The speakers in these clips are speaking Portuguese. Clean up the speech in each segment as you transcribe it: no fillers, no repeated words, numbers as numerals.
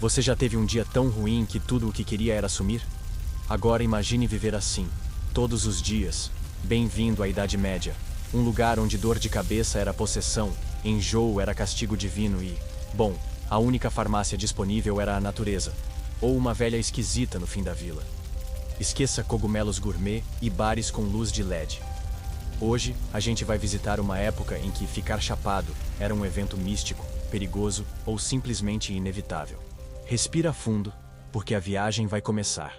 Você já teve um dia tão ruim que tudo o que queria era sumir? Agora imagine viver assim, todos os dias. Bem-vindo à Idade Média, um lugar onde dor de cabeça era possessão, enjoo era castigo divino e, bom, a única farmácia disponível era a natureza, ou uma velha esquisita no fim da vila. Esqueça cogumelos gourmet e bares com luz de LED. Hoje, a gente vai visitar uma época em que ficar chapado era um evento místico, perigoso ou simplesmente inevitável. Respira fundo, porque a viagem vai começar.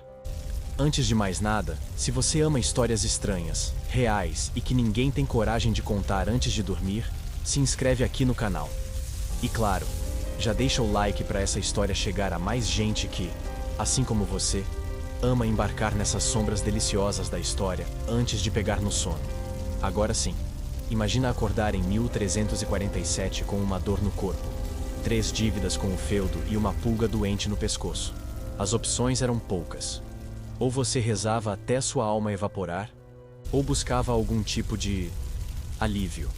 Antes de mais nada, se você ama histórias estranhas, reais e que ninguém tem coragem de contar antes de dormir, se inscreve aqui no canal. E claro, já deixa o like para essa história chegar a mais gente que, assim como você, ama embarcar nessas sombras deliciosas da história antes de pegar no sono. Agora sim, imagina acordar em 1347 com uma dor no corpo, 3 dívidas com o feudo e uma pulga doente no pescoço. As opções eram poucas. Ou você rezava até sua alma evaporar, ou buscava algum tipo de alívio.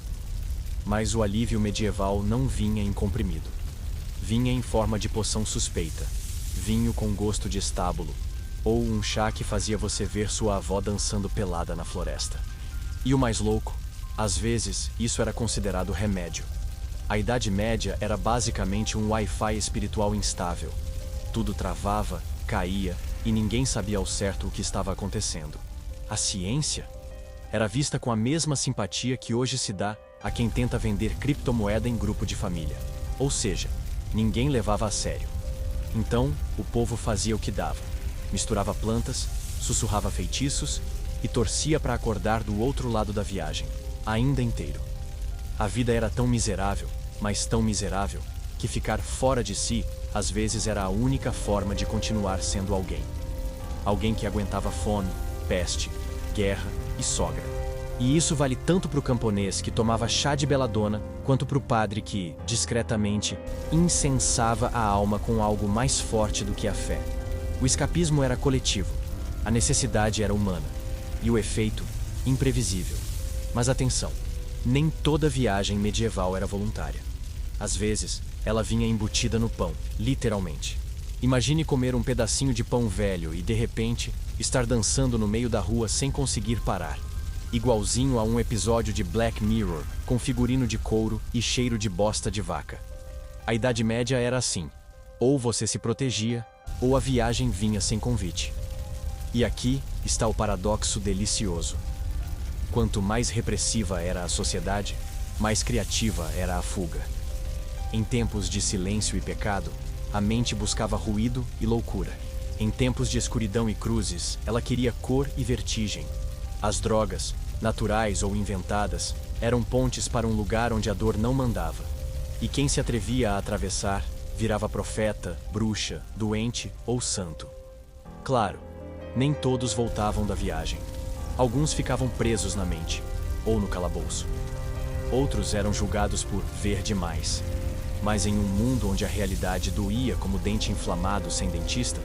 Mas o alívio medieval não vinha em comprimido. Vinha em forma de poção suspeita, vinho com gosto de estábulo, ou um chá que fazia você ver sua avó dançando pelada na floresta. E o mais louco, às vezes isso era considerado remédio. A Idade Média era basicamente um Wi-Fi espiritual instável. Tudo travava, caía, e ninguém sabia ao certo o que estava acontecendo. A ciência era vista com a mesma simpatia que hoje se dá a quem tenta vender criptomoeda em grupo de família. Ou seja, ninguém levava a sério. Então, o povo fazia o que dava. Misturava plantas, sussurrava feitiços e torcia para acordar do outro lado da viagem, ainda inteiro. A vida era tão miserável, mas tão miserável, que ficar fora de si, às vezes era a única forma de continuar sendo alguém. Alguém que aguentava fome, peste, guerra e sogra. E isso vale tanto para o camponês que tomava chá de beladona, quanto para o padre que, discretamente, incensava a alma com algo mais forte do que a fé. O escapismo era coletivo, a necessidade era humana, e o efeito, imprevisível. Mas atenção, nem toda viagem medieval era voluntária. Às vezes, ela vinha embutida no pão, literalmente. Imagine comer um pedacinho de pão velho e, de repente, estar dançando no meio da rua sem conseguir parar. Igualzinho a um episódio de Black Mirror, com figurino de couro e cheiro de bosta de vaca. A Idade Média era assim. Ou você se protegia, ou a viagem vinha sem convite. E aqui está o paradoxo delicioso. Quanto mais repressiva era a sociedade, mais criativa era a fuga. Em tempos de silêncio e pecado, a mente buscava ruído e loucura. Em tempos de escuridão e cruzes, ela queria cor e vertigem. As drogas, naturais ou inventadas, eram pontes para um lugar onde a dor não mandava. E quem se atrevia a atravessar, virava profeta, bruxa, doente ou santo. Claro, nem todos voltavam da viagem. Alguns ficavam presos na mente, ou no calabouço. Outros eram julgados por ver demais. Mas em um mundo onde a realidade doía como dente inflamado sem dentista,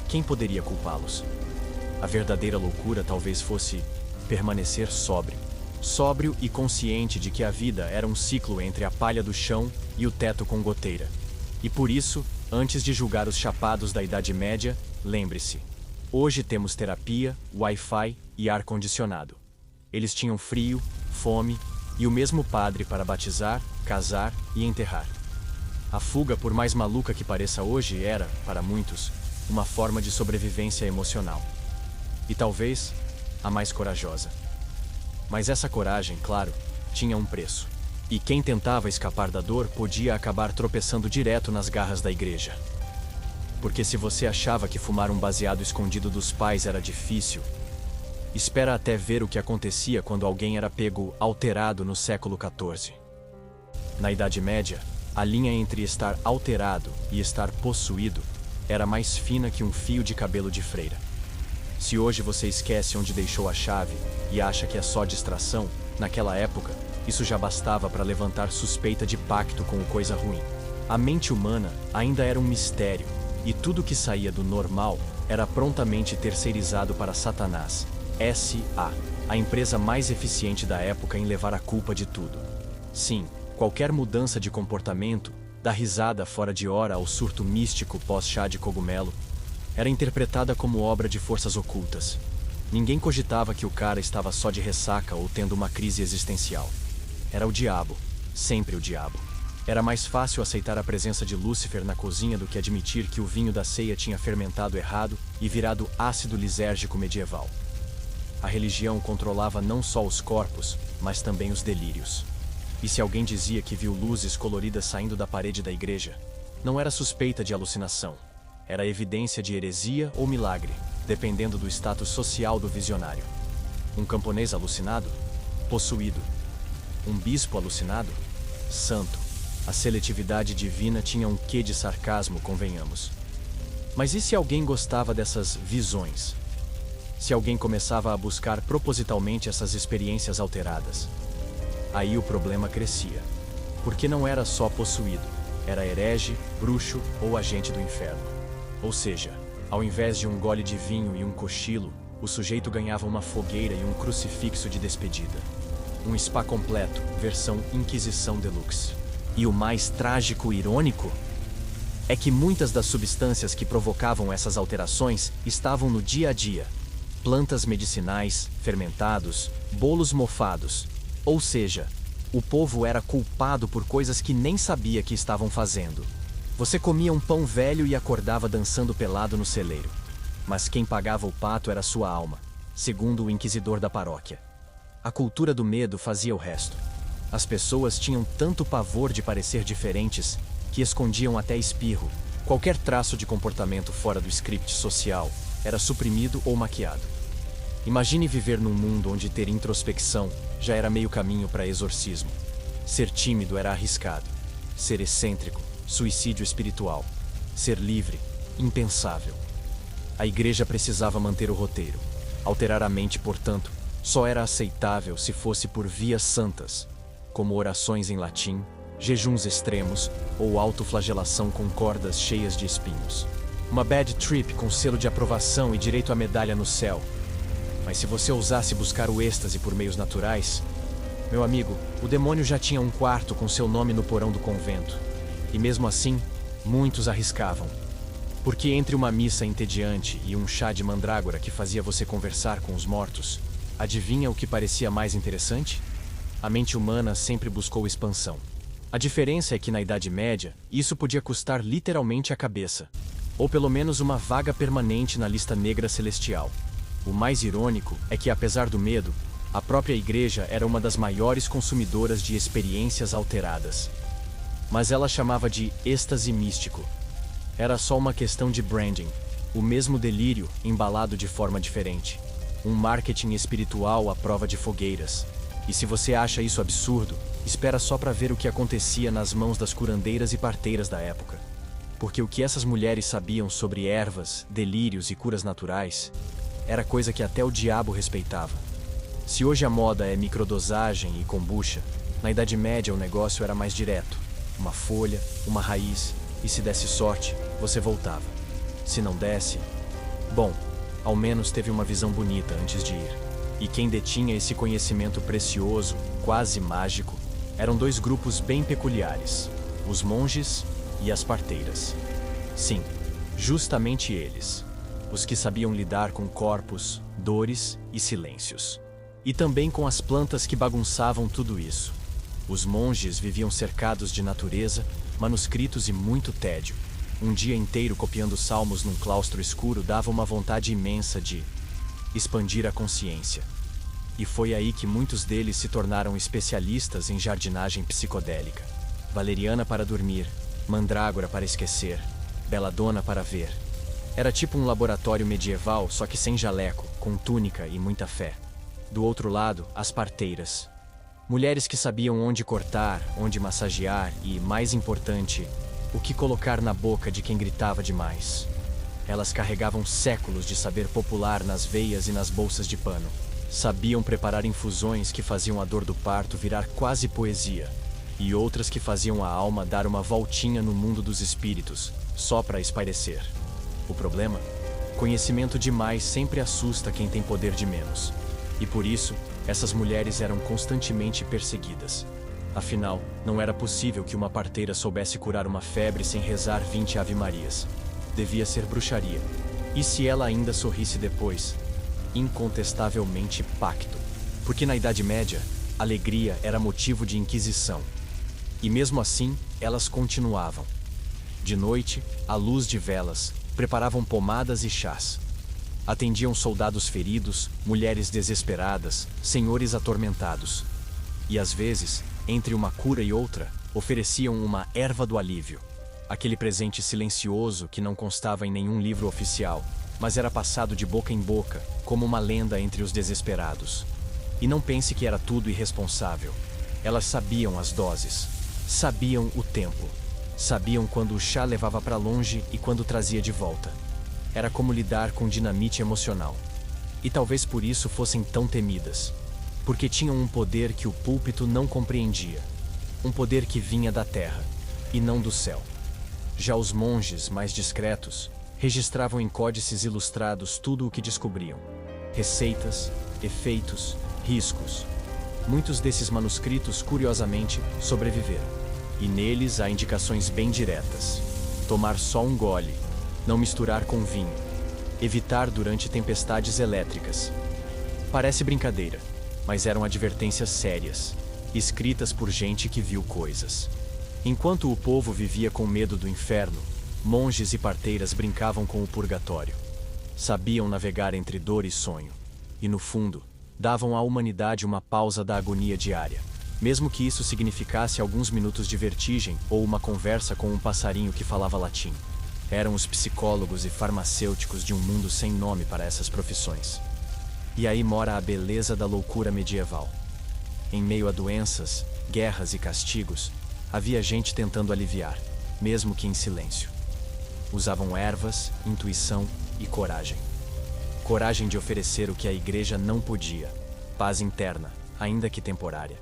quem poderia culpá-los? A verdadeira loucura talvez fosse permanecer sóbrio. Sóbrio e consciente de que a vida era um ciclo entre a palha do chão e o teto com goteira. E por isso, antes de julgar os chapados da Idade Média, lembre-se: hoje temos terapia, Wi-Fi e ar-condicionado. Eles tinham frio, fome e o mesmo padre para batizar, casar e enterrar. A fuga, por mais maluca que pareça hoje, era, para muitos, uma forma de sobrevivência emocional. E talvez a mais corajosa. Mas essa coragem, claro, tinha um preço. E quem tentava escapar da dor podia acabar tropeçando direto nas garras da igreja. Porque se você achava que fumar um baseado escondido dos pais era difícil, espera até ver o que acontecia quando alguém era pego alterado no século XIV. Na Idade Média, a linha entre estar alterado e estar possuído era mais fina que um fio de cabelo de freira. Se hoje você esquece onde deixou a chave e acha que é só distração, naquela época, isso já bastava para levantar suspeita de pacto com o coisa ruim. A mente humana ainda era um mistério, e tudo que saía do normal era prontamente terceirizado para Satanás, S.A., a empresa mais eficiente da época em levar a culpa de tudo. Sim, qualquer mudança de comportamento Da risada fora de hora ao surto místico pós-chá de cogumelo, era interpretada como obra de forças ocultas. Ninguém cogitava que o cara estava só de ressaca ou tendo uma crise existencial. Era o diabo, sempre o diabo. Era mais fácil aceitar a presença de Lúcifer na cozinha do que admitir que o vinho da ceia tinha fermentado errado e virado ácido lisérgico medieval. A religião controlava não só os corpos, mas também os delírios. E se alguém dizia que viu luzes coloridas saindo da parede da igreja, não era suspeita de alucinação. Era evidência de heresia ou milagre, dependendo do status social do visionário. Um camponês alucinado? Possuído. Um bispo alucinado? Santo. A seletividade divina tinha um quê de sarcasmo, convenhamos. Mas e se alguém gostava dessas visões? Se alguém começava a buscar propositalmente essas experiências alteradas? Aí o problema crescia. Porque não era só possuído, era herege, bruxo ou agente do inferno. Ou seja, ao invés de um gole de vinho e um cochilo, o sujeito ganhava uma fogueira e um crucifixo de despedida. Um spa completo, versão Inquisição Deluxe. E o mais trágico e irônico é que muitas das substâncias que provocavam essas alterações estavam no dia a dia. Plantas medicinais, fermentados, bolos mofados. Ou seja, o povo era culpado por coisas que nem sabia que estavam fazendo. Você comia um pão velho e acordava dançando pelado no celeiro. Mas quem pagava o pato era sua alma, segundo o inquisidor da paróquia. A cultura do medo fazia o resto. As pessoas tinham tanto pavor de parecer diferentes que escondiam até espirro. Qualquer traço de comportamento fora do script social era suprimido ou maquiado. Imagine viver num mundo onde ter introspecção já era meio caminho para exorcismo. Ser tímido era arriscado. Ser excêntrico, suicídio espiritual. Ser livre, impensável. A igreja precisava manter o roteiro. Alterar a mente, portanto, só era aceitável se fosse por vias santas, como orações em latim, jejuns extremos ou autoflagelação com cordas cheias de espinhos. Uma bad trip com selo de aprovação e direito à medalha no céu. Mas se você ousasse buscar o êxtase por meios naturais, meu amigo, o demônio já tinha um quarto com seu nome no porão do convento. E mesmo assim, muitos arriscavam. Porque entre uma missa entediante e um chá de mandrágora que fazia você conversar com os mortos, adivinha o que parecia mais interessante? A mente humana sempre buscou expansão. A diferença é que na Idade Média, isso podia custar literalmente a cabeça. Ou pelo menos uma vaga permanente na lista negra celestial. O mais irônico é que, apesar do medo, a própria igreja era uma das maiores consumidoras de experiências alteradas. Mas ela chamava de êxtase místico. Era só uma questão de branding, o mesmo delírio embalado de forma diferente. Um marketing espiritual à prova de fogueiras. E se você acha isso absurdo, espera só para ver o que acontecia nas mãos das curandeiras e parteiras da época. Porque o que essas mulheres sabiam sobre ervas, delírios e curas naturais era coisa que até o diabo respeitava. Se hoje a moda é microdosagem e kombucha, na Idade Média o negócio era mais direto. Uma folha, uma raiz, e se desse sorte, você voltava. Se não desse, bom, ao menos teve uma visão bonita antes de ir. E quem detinha esse conhecimento precioso, quase mágico, eram dois grupos bem peculiares: os monges e as parteiras. Sim, justamente eles. Os que sabiam lidar com corpos, dores e silêncios. E também com as plantas que bagunçavam tudo isso. Os monges viviam cercados de natureza, manuscritos e muito tédio. Um dia inteiro copiando salmos num claustro escuro dava uma vontade imensa de expandir a consciência. E foi aí que muitos deles se tornaram especialistas em jardinagem psicodélica. Valeriana para dormir, mandrágora para esquecer, beladona para ver. Era tipo um laboratório medieval, só que sem jaleco, com túnica e muita fé. Do outro lado, as parteiras. Mulheres que sabiam onde cortar, onde massagear e, mais importante, o que colocar na boca de quem gritava demais. Elas carregavam séculos de saber popular nas veias e nas bolsas de pano. Sabiam preparar infusões que faziam a dor do parto virar quase poesia, e outras que faziam a alma dar uma voltinha no mundo dos espíritos, só para espairecer. O problema? Conhecimento demais sempre assusta quem tem poder de menos. E por isso, essas mulheres eram constantemente perseguidas. Afinal, não era possível que uma parteira soubesse curar uma febre sem rezar 20 Ave-Marias. Devia ser bruxaria. E se ela ainda sorrisse depois? Incontestavelmente pacto. Porque na Idade Média, alegria era motivo de inquisição. E mesmo assim, elas continuavam. De noite, à luz de velas, preparavam pomadas e chás. Atendiam soldados feridos, mulheres desesperadas, senhores atormentados. E às vezes, entre uma cura e outra, ofereciam uma erva do alívio. Aquele presente silencioso que não constava em nenhum livro oficial, mas era passado de boca em boca, como uma lenda entre os desesperados. E não pense que era tudo irresponsável. Elas sabiam as doses, sabiam o tempo, sabiam quando o chá levava para longe e quando trazia de volta. Era como lidar com dinamite emocional. E talvez por isso fossem tão temidas. Porque tinham um poder que o púlpito não compreendia. Um poder que vinha da terra, e não do céu. Já os monges, mais discretos, registravam em códices ilustrados tudo o que descobriam. Receitas, efeitos, riscos. Muitos desses manuscritos, curiosamente, sobreviveram. E neles há indicações bem diretas. Tomar só um gole, não misturar com vinho, evitar durante tempestades elétricas. Parece brincadeira, mas eram advertências sérias, escritas por gente que viu coisas. Enquanto o povo vivia com medo do inferno, monges e parteiras brincavam com o purgatório. Sabiam navegar entre dor e sonho, e no fundo, davam à humanidade uma pausa da agonia diária, mesmo que isso significasse alguns minutos de vertigem ou uma conversa com um passarinho que falava latim. Eram os psicólogos e farmacêuticos de um mundo sem nome para essas profissões. E aí mora a beleza da loucura medieval. Em meio a doenças, guerras e castigos, havia gente tentando aliviar, mesmo que em silêncio. Usavam ervas, intuição e coragem. Coragem de oferecer o que a igreja não podia, paz interna, ainda que temporária.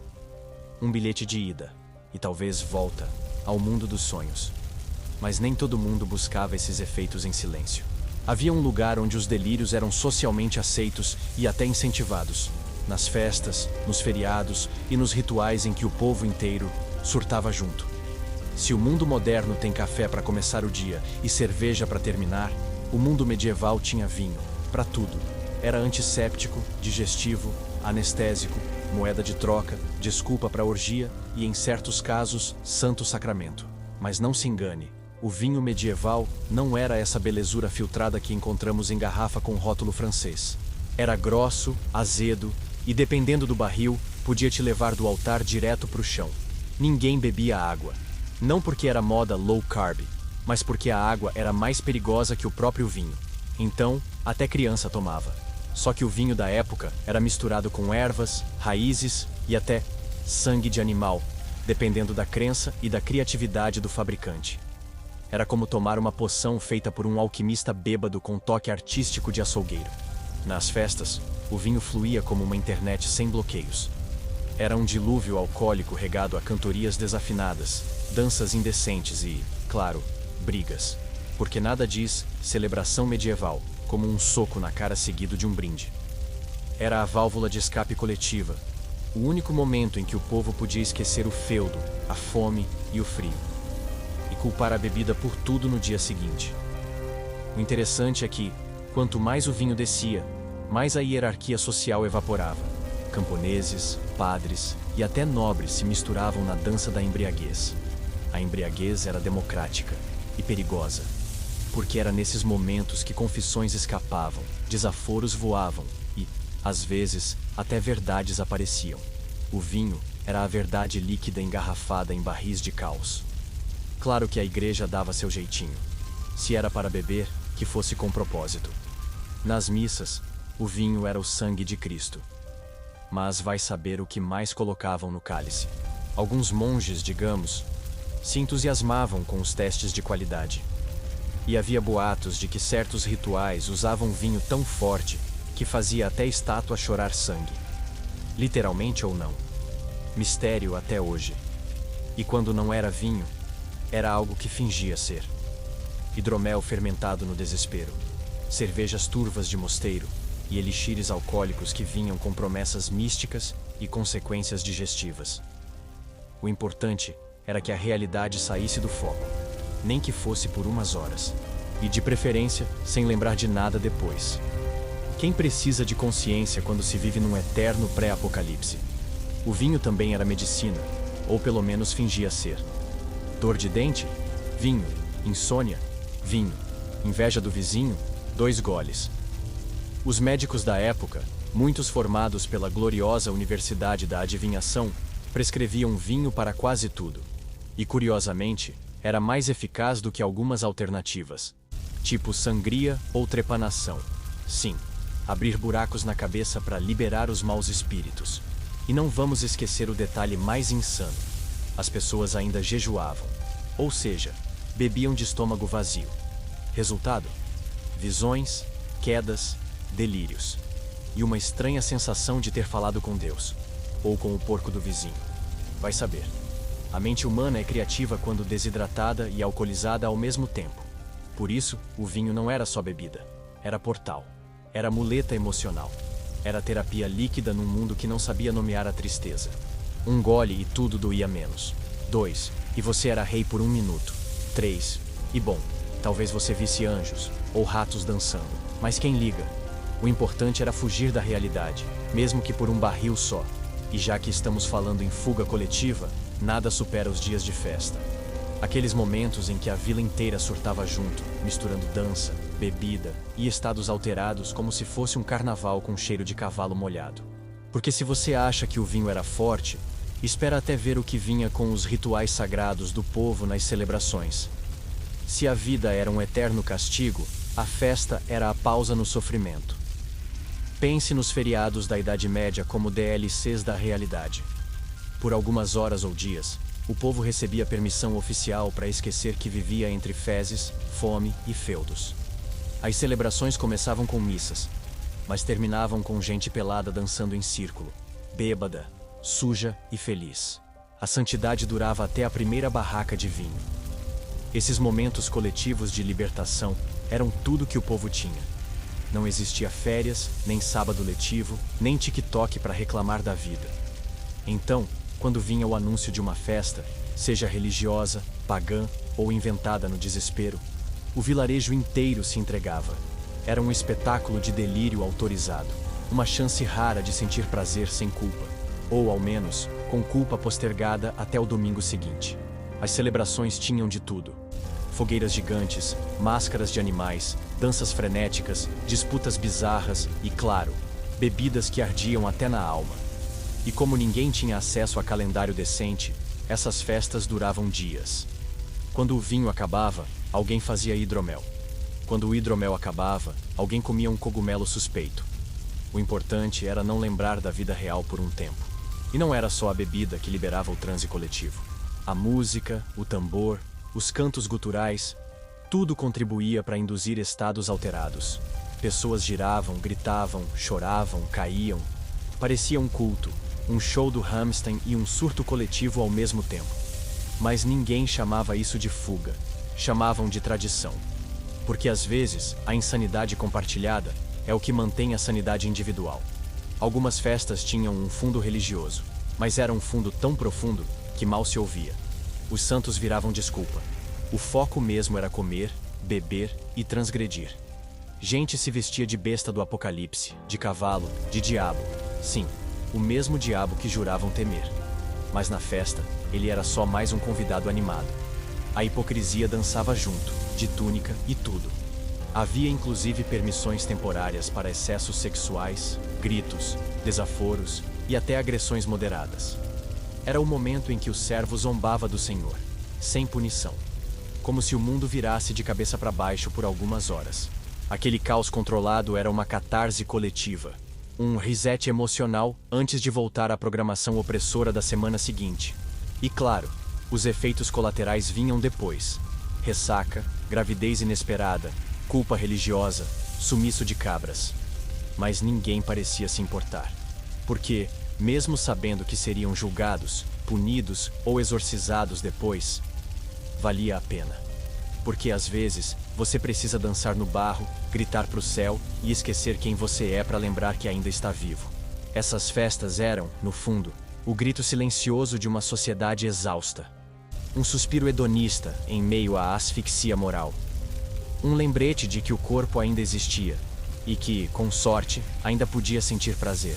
Um bilhete de ida, e talvez volta, ao mundo dos sonhos. Mas nem todo mundo buscava esses efeitos em silêncio. Havia um lugar onde os delírios eram socialmente aceitos e até incentivados. Nas festas, nos feriados e nos rituais em que o povo inteiro surtava junto. Se o mundo moderno tem café para começar o dia e cerveja para terminar, o mundo medieval tinha vinho, para tudo. Era antisséptico, digestivo, anestésico, moeda de troca, desculpa para orgia e, em certos casos, santo sacramento. Mas não se engane. O vinho medieval não era essa belezura filtrada que encontramos em garrafa com rótulo francês. Era grosso, azedo e, dependendo do barril, podia te levar do altar direto para o chão. Ninguém bebia água. Não porque era moda low carb, mas porque a água era mais perigosa que o próprio vinho. Então, até criança tomava. Só que o vinho da época era misturado com ervas, raízes e até sangue de animal, dependendo da crença e da criatividade do fabricante. Era como tomar uma poção feita por um alquimista bêbado com toque artístico de açougueiro. Nas festas, o vinho fluía como uma internet sem bloqueios. Era um dilúvio alcoólico regado a cantorias desafinadas, danças indecentes e, claro, brigas. Porque nada diz celebração medieval, como um soco na cara seguido de um brinde. Era a válvula de escape coletiva, o único momento em que o povo podia esquecer o feudo, a fome e o frio. E culpar a bebida por tudo no dia seguinte. O interessante é que, quanto mais o vinho descia, mais a hierarquia social evaporava. Camponeses, padres e até nobres se misturavam na dança da embriaguez. A embriaguez era democrática e perigosa, porque era nesses momentos que confissões escapavam, desaforos voavam e, às vezes, até verdades apareciam. O vinho era a verdade líquida engarrafada em barris de caos. Claro que a igreja dava seu jeitinho. Se era para beber, que fosse com propósito. Nas missas, o vinho era o sangue de Cristo. Mas vai saber o que mais colocavam no cálice. Alguns monges, digamos, se entusiasmavam com os testes de qualidade. E havia boatos de que certos rituais usavam vinho tão forte que fazia até estátua chorar sangue. Literalmente ou não. Mistério até hoje. E quando não era vinho, era algo que fingia ser. Hidromel fermentado no desespero, cervejas turvas de mosteiro e elixires alcoólicos que vinham com promessas místicas e consequências digestivas. O importante era que a realidade saísse do foco, nem que fosse por umas horas, e de preferência, sem lembrar de nada depois. Quem precisa de consciência quando se vive num eterno pré-apocalipse? O vinho também era medicina, ou pelo menos fingia ser. Dor de dente? Vinho. Insônia? Vinho. Inveja do vizinho? 2 goles. Os médicos da época, muitos formados pela gloriosa Universidade da Adivinhação, prescreviam vinho para quase tudo. E curiosamente, era mais eficaz do que algumas alternativas, tipo sangria ou trepanação. Sim, abrir buracos na cabeça para liberar os maus espíritos. E não vamos esquecer o detalhe mais insano. As pessoas ainda jejuavam, ou seja, bebiam de estômago vazio. Resultado? Visões, quedas, delírios. E uma estranha sensação de ter falado com Deus, ou com o porco do vizinho. Vai saber. A mente humana é criativa quando desidratada e alcoolizada ao mesmo tempo. Por isso, o vinho não era só bebida. Era portal. Era muleta emocional. Era terapia líquida num mundo que não sabia nomear a tristeza. 1 gole e tudo doía menos. 2, e você era rei por 1 minuto. 3, e bom, talvez você visse anjos, ou ratos dançando. Mas quem liga? O importante era fugir da realidade, mesmo que por um barril só. E já que estamos falando em fuga coletiva, nada supera os dias de festa. Aqueles momentos em que a vila inteira surtava junto, misturando dança, bebida e estados alterados como se fosse um carnaval com cheiro de cavalo molhado. Porque se você acha que o vinho era forte, espera até ver o que vinha com os rituais sagrados do povo nas celebrações. Se a vida era um eterno castigo, a festa era a pausa no sofrimento. Pense nos feriados da Idade Média como DLCs da realidade. Por algumas horas ou dias, o povo recebia permissão oficial para esquecer que vivia entre fezes, fome e feudos. As celebrações começavam com missas, mas terminavam com gente pelada dançando em círculo, bêbada, suja e feliz. A santidade durava até a primeira barraca de vinho. Esses momentos coletivos de libertação eram tudo que o povo tinha. Não existia férias, nem sábado letivo, nem TikTok para reclamar da vida. Então, quando vinha o anúncio de uma festa, seja religiosa, pagã ou inventada no desespero, o vilarejo inteiro se entregava. Era um espetáculo de delírio autorizado, uma chance rara de sentir prazer sem culpa, ou ao menos, com culpa postergada até o domingo seguinte. As celebrações tinham de tudo: fogueiras gigantes, máscaras de animais, danças frenéticas, disputas bizarras e, claro, bebidas que ardiam até na alma. E como ninguém tinha acesso a calendário decente, essas festas duravam dias. Quando o vinho acabava, alguém fazia hidromel. Quando o hidromel acabava, alguém comia um cogumelo suspeito. O importante era não lembrar da vida real por um tempo. E não era só a bebida que liberava o transe coletivo. A música, o tambor, os cantos guturais, tudo contribuía para induzir estados alterados. Pessoas giravam, gritavam, choravam, caíam. Parecia um culto, um show do Rammstein e um surto coletivo ao mesmo tempo. Mas ninguém chamava isso de fuga, chamavam de tradição. Porque às vezes, a insanidade compartilhada é o que mantém a sanidade individual. Algumas festas tinham um fundo religioso, mas era um fundo tão profundo que mal se ouvia. Os santos viravam desculpa. O foco mesmo era comer, beber e transgredir. Gente se vestia de besta do apocalipse, de cavalo, de diabo. Sim, o mesmo diabo que juravam temer. Mas na festa, ele era só mais um convidado animado. A hipocrisia dançava junto, de túnica e tudo. Havia inclusive permissões temporárias para excessos sexuais, gritos, desaforos e até agressões moderadas. Era o momento em que o servo zombava do Senhor, sem punição. Como se o mundo virasse de cabeça para baixo por algumas horas. Aquele caos controlado era uma catarse coletiva. Um reset emocional antes de voltar à programação opressora da semana seguinte. E claro, os efeitos colaterais vinham depois. Ressaca, gravidez inesperada, culpa religiosa, sumiço de cabras. Mas ninguém parecia se importar. Porque, mesmo sabendo que seriam julgados, punidos ou exorcizados depois, valia a pena. Porque às vezes, você precisa dançar no barro, gritar pro céu e esquecer quem você é para lembrar que ainda está vivo. Essas festas eram, no fundo, O grito silencioso de uma sociedade exausta. Um suspiro hedonista em meio à asfixia moral. Um lembrete de que o corpo ainda existia e que, com sorte, ainda podia sentir prazer.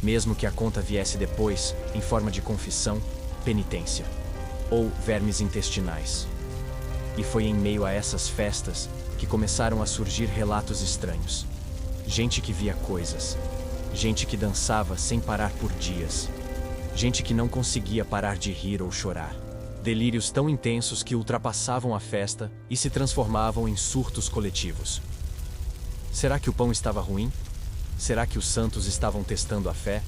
Mesmo que a conta viesse depois, em forma de confissão, penitência ou vermes intestinais. E foi em meio a essas festas que começaram a surgir relatos estranhos. Gente que via coisas. Gente que dançava sem parar por dias. Gente que não conseguia parar de rir ou chorar. Delírios tão intensos que ultrapassavam a festa e se transformavam em surtos coletivos. Será que o pão estava ruim? Será que os santos estavam testando a fé?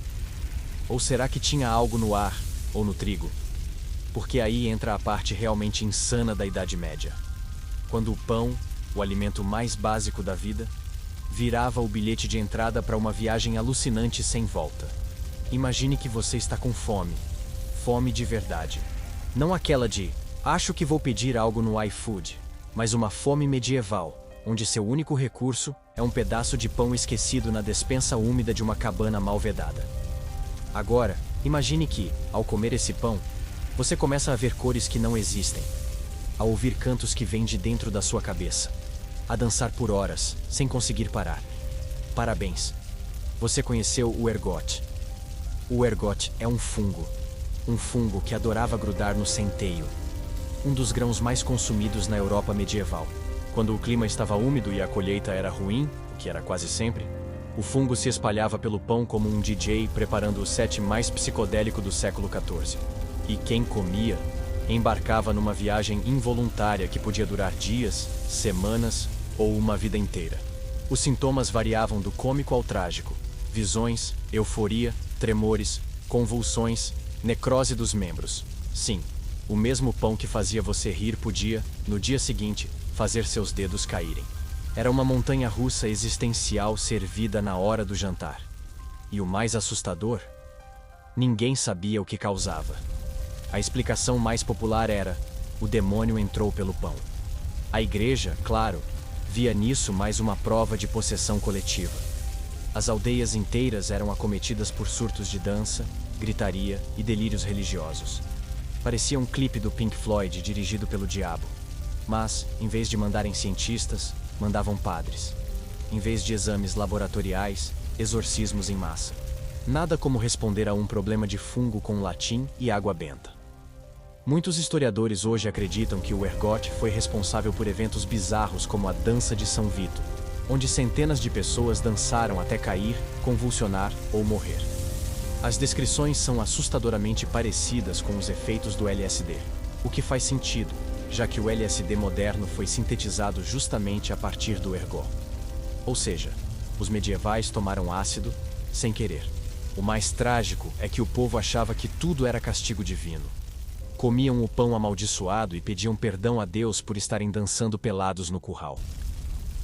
Ou será que tinha algo no ar ou no trigo? Porque aí entra a parte realmente insana da Idade Média. Quando o pão, o alimento mais básico da vida, virava o bilhete de entrada para uma viagem alucinante sem volta. Imagine que você está com fome. Fome de verdade. Não aquela de, acho que vou pedir algo no iFood, mas uma fome medieval, onde seu único recurso é um pedaço de pão esquecido na despensa úmida de uma cabana mal vedada. Agora, imagine que, ao comer esse pão, você começa a ver cores que não existem, a ouvir cantos que vêm de dentro da sua cabeça, a dançar por horas, sem conseguir parar. Parabéns! Você conheceu o ergot. O ergot é um fungo que adorava grudar no centeio, um dos grãos mais consumidos na Europa medieval. Quando o clima estava úmido e a colheita era ruim, o que era quase sempre, o fungo se espalhava pelo pão como um DJ preparando o set mais psicodélico do século XIV. E quem comia, embarcava numa viagem involuntária que podia durar dias, semanas ou uma vida inteira. Os sintomas variavam do cômico ao trágico: visões, euforia, tremores, convulsões, necrose dos membros. Sim, o mesmo pão que fazia você rir podia, no dia seguinte, fazer seus dedos caírem. Era uma montanha-russa existencial servida na hora do jantar. E o mais assustador? Ninguém sabia o que causava. A explicação mais popular era: o demônio entrou pelo pão. A igreja, claro, via nisso mais uma prova de possessão coletiva. As aldeias inteiras eram acometidas por surtos de dança, gritaria e delírios religiosos. Parecia um clipe do Pink Floyd dirigido pelo diabo. Mas, em vez de mandarem cientistas, mandavam padres. Em vez de exames laboratoriais, exorcismos em massa. Nada como responder a um problema de fungo com latim e água benta. Muitos historiadores hoje acreditam que o ergot foi responsável por eventos bizarros como a Dança de São Vito, onde centenas de pessoas dançaram até cair, convulsionar ou morrer. As descrições são assustadoramente parecidas com os efeitos do LSD, o que faz sentido, já que o LSD moderno foi sintetizado justamente a partir do ergot. Ou seja, os medievais tomaram ácido sem querer. O mais trágico é que o povo achava que tudo era castigo divino. Comiam o pão amaldiçoado e pediam perdão a Deus por estarem dançando pelados no curral.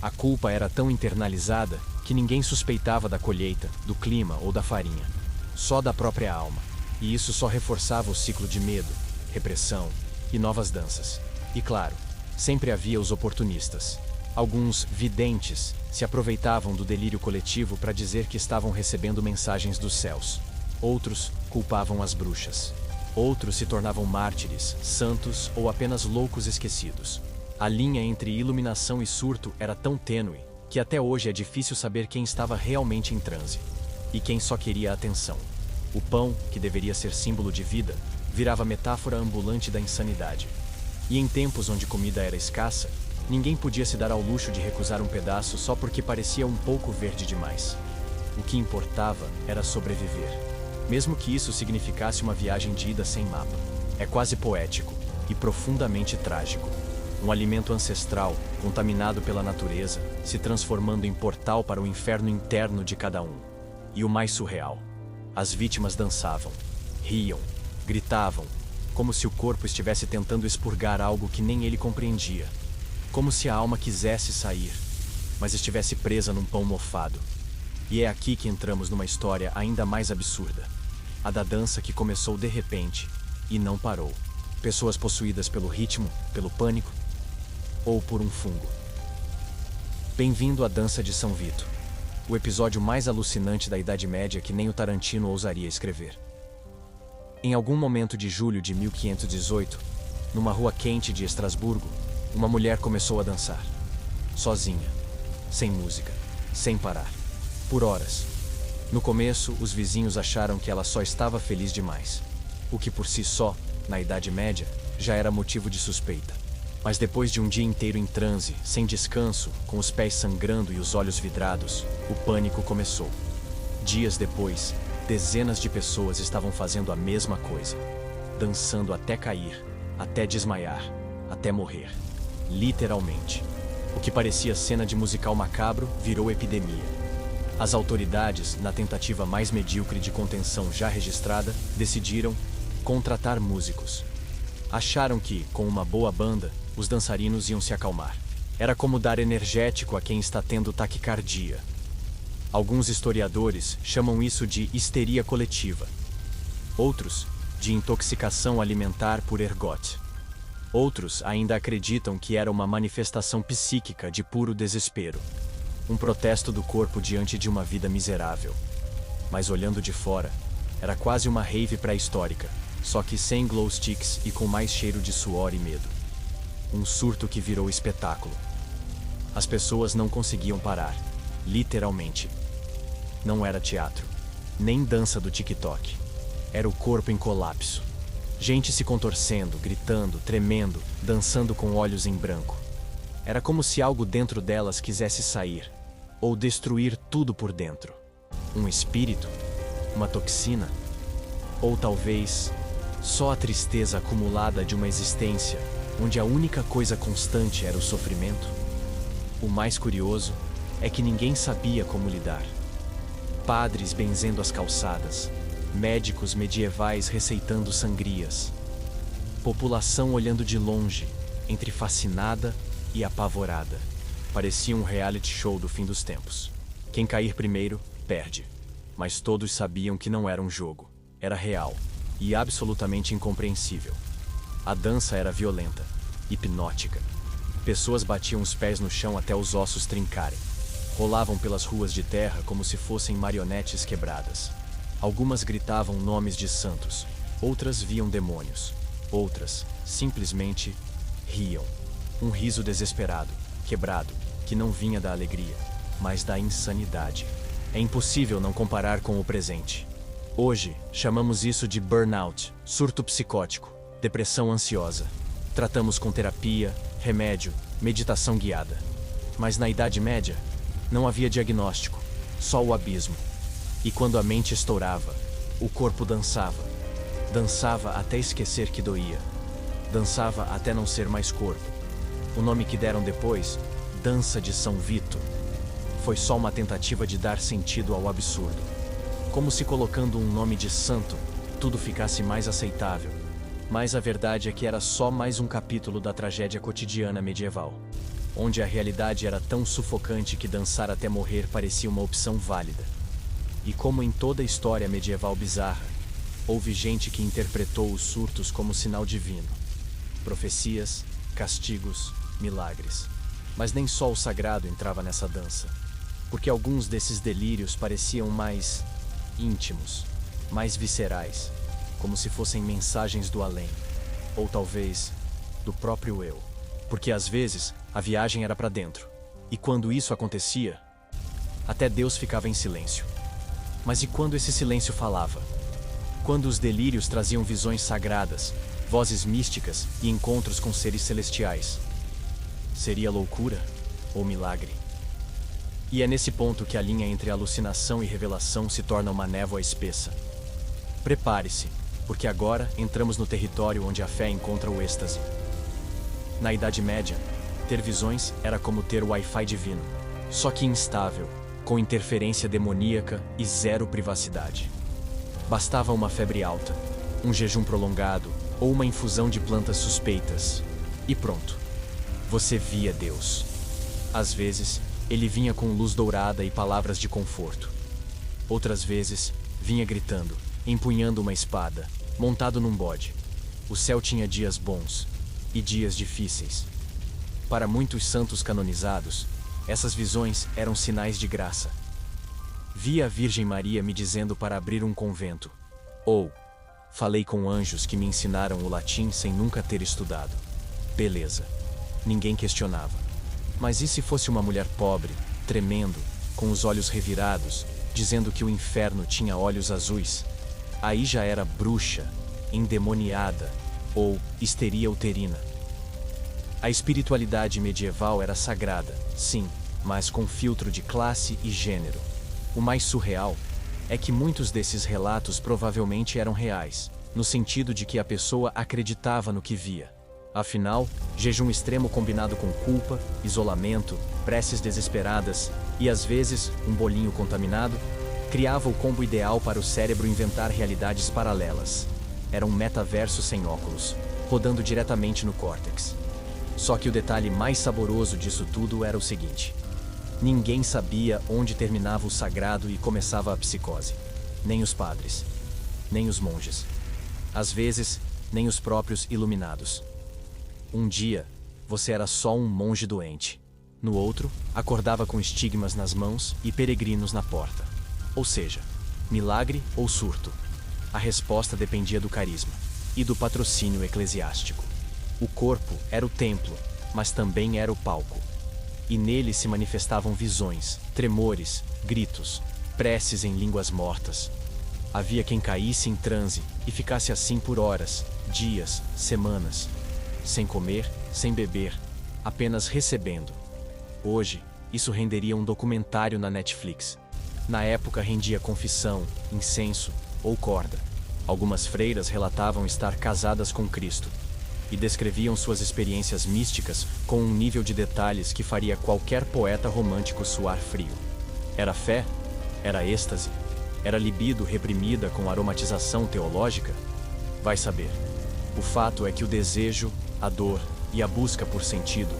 A culpa era tão internalizada que ninguém suspeitava da colheita, do clima ou da farinha. Só da própria alma. E isso só reforçava o ciclo de medo, repressão e novas danças. E claro, sempre havia os oportunistas. Alguns videntes se aproveitavam do delírio coletivo para dizer que estavam recebendo mensagens dos céus. Outros culpavam as bruxas. Outros se tornavam mártires, santos ou apenas loucos esquecidos. A linha entre iluminação e surto era tão tênue que até hoje é difícil saber quem estava realmente em transe e quem só queria atenção. O pão, que deveria ser símbolo de vida, virava metáfora ambulante da insanidade. E em tempos onde comida era escassa, ninguém podia se dar ao luxo de recusar um pedaço só porque parecia um pouco verde demais. O que importava era sobreviver, mesmo que isso significasse uma viagem de ida sem mapa. É quase poético e profundamente trágico. Um alimento ancestral, contaminado pela natureza, se transformando em portal para o inferno interno de cada um. E o mais surreal: as vítimas dançavam, riam, gritavam, como se o corpo estivesse tentando expurgar algo que nem ele compreendia. Como se a alma quisesse sair, mas estivesse presa num pão mofado. E é aqui que entramos numa história ainda mais absurda. A da dança que começou de repente e não parou. Pessoas possuídas pelo ritmo, pelo pânico ou por um fungo. Bem-vindo à Dança de São Vito, o episódio mais alucinante da Idade Média que nem o Tarantino ousaria escrever. Em algum momento de julho de 1518, numa rua quente de Estrasburgo, uma mulher começou a dançar. Sozinha, sem música, sem parar, por horas. No começo, os vizinhos acharam que ela só estava feliz demais, o que por si só, na Idade Média, já era motivo de suspeita. Mas depois de um dia inteiro em transe, sem descanso, com os pés sangrando e os olhos vidrados, o pânico começou. Dias depois, dezenas de pessoas estavam fazendo a mesma coisa, dançando até cair, até desmaiar, até morrer. Literalmente. O que parecia cena de musical macabro virou epidemia. As autoridades, na tentativa mais medíocre de contenção já registrada, decidiram contratar músicos. Acharam que, com uma boa banda, os dançarinos iam se acalmar. Era como dar energético a quem está tendo taquicardia. Alguns historiadores chamam isso de histeria coletiva. Outros, de intoxicação alimentar por ergot. Outros ainda acreditam que era uma manifestação psíquica de puro desespero. Um protesto do corpo diante de uma vida miserável. Mas olhando de fora, era quase uma rave pré-histórica, só que sem glow sticks e com mais cheiro de suor e medo. Um surto que virou espetáculo. As pessoas não conseguiam parar, literalmente. Não era teatro, nem dança do TikTok. Era o corpo em colapso. Gente se contorcendo, gritando, tremendo, dançando com olhos em branco. Era como se algo dentro delas quisesse sair, ou destruir tudo por dentro. Um espírito? Uma toxina? Ou talvez, só a tristeza acumulada de uma existência onde a única coisa constante era o sofrimento? O mais curioso é que ninguém sabia como lidar. Padres benzendo as calçadas, médicos medievais receitando sangrias, população olhando de longe, entre fascinada e apavorada. Parecia um reality show do fim dos tempos. Quem cair primeiro, perde. Mas todos sabiam que não era um jogo, era real e absolutamente incompreensível. A dança era violenta, hipnótica. Pessoas batiam os pés no chão até os ossos trincarem. Rolavam pelas ruas de terra como se fossem marionetes quebradas. Algumas gritavam nomes de santos, outras viam demônios, outras, simplesmente, riam. Um riso desesperado, quebrado, que não vinha da alegria, mas da insanidade. É impossível não comparar com o presente. Hoje, chamamos isso de burnout, surto psicótico, depressão ansiosa. Tratamos com terapia, remédio, meditação guiada. Mas na Idade Média, não havia diagnóstico, só o abismo. E quando a mente estourava, o corpo dançava. Dançava até esquecer que doía. Dançava até não ser mais corpo. O nome que deram depois, Dança de São Vito, foi só uma tentativa de dar sentido ao absurdo. Como se colocando um nome de santo, tudo ficasse mais aceitável. Mas a verdade é que era só mais um capítulo da tragédia cotidiana medieval, onde a realidade era tão sufocante que dançar até morrer parecia uma opção válida. E como em toda a história medieval bizarra, houve gente que interpretou os surtos como sinal divino. Profecias, castigos, milagres. Mas nem só o sagrado entrava nessa dança, porque alguns desses delírios pareciam mais íntimos, mais viscerais, como se fossem mensagens do além, ou talvez do próprio eu. Porque às vezes a viagem era para dentro, e quando isso acontecia, até Deus ficava em silêncio. Mas e quando esse silêncio falava? Quando os delírios traziam visões sagradas, vozes místicas e encontros com seres celestiais? Seria loucura ou milagre? E é nesse ponto que a linha entre alucinação e revelação se torna uma névoa espessa. Prepare-se, porque agora entramos no território onde a fé encontra o êxtase. Na Idade Média, ter visões era como ter o Wi-Fi divino, só que instável, com interferência demoníaca e zero privacidade. Bastava uma febre alta, um jejum prolongado ou uma infusão de plantas suspeitas, e pronto. Você via Deus. Às vezes, ele vinha com luz dourada e palavras de conforto. Outras vezes, vinha gritando, empunhando uma espada, montado num bode. O céu tinha dias bons e dias difíceis. Para muitos santos canonizados, essas visões eram sinais de graça. Via a Virgem Maria me dizendo para abrir um convento, ou Falei com anjos que me ensinaram o latim sem nunca ter estudado. Beleza. Ninguém questionava. Mas e se fosse uma mulher pobre, tremendo, com os olhos revirados, dizendo que o inferno tinha olhos azuis? Aí já era bruxa, endemoniada ou histeria uterina. A espiritualidade medieval era sagrada, sim, mas com filtro de classe e gênero. O mais surreal é que muitos desses relatos provavelmente eram reais, no sentido de que a pessoa acreditava no que via. Afinal, jejum extremo combinado com culpa, isolamento, preces desesperadas e, às vezes, um bolinho contaminado, criava o combo ideal para o cérebro inventar realidades paralelas. Era um metaverso sem óculos, rodando diretamente no córtex. Só que o detalhe mais saboroso disso tudo era o seguinte: ninguém sabia onde terminava o sagrado e começava a psicose. Nem os padres, nem os monges. Às vezes, nem os próprios iluminados. Um dia, você era só um monge doente. No outro, acordava com estigmas nas mãos e peregrinos na porta. Ou seja, milagre ou surto. A resposta dependia do carisma e do patrocínio eclesiástico. O corpo era o templo, mas também era o palco. E nele se manifestavam visões, tremores, gritos, preces em línguas mortas. Havia quem caísse em transe e ficasse assim por horas, dias, semanas, sem comer, sem beber, apenas recebendo. Hoje, isso renderia um documentário na Netflix. Na época rendia confissão, incenso ou corda. Algumas freiras relatavam estar casadas com Cristo e descreviam suas experiências místicas com um nível de detalhes que faria qualquer poeta romântico suar frio. Era fé? Era êxtase? Era libido reprimida com aromatização teológica? Vai saber. O fato é que o desejo, a dor e a busca por sentido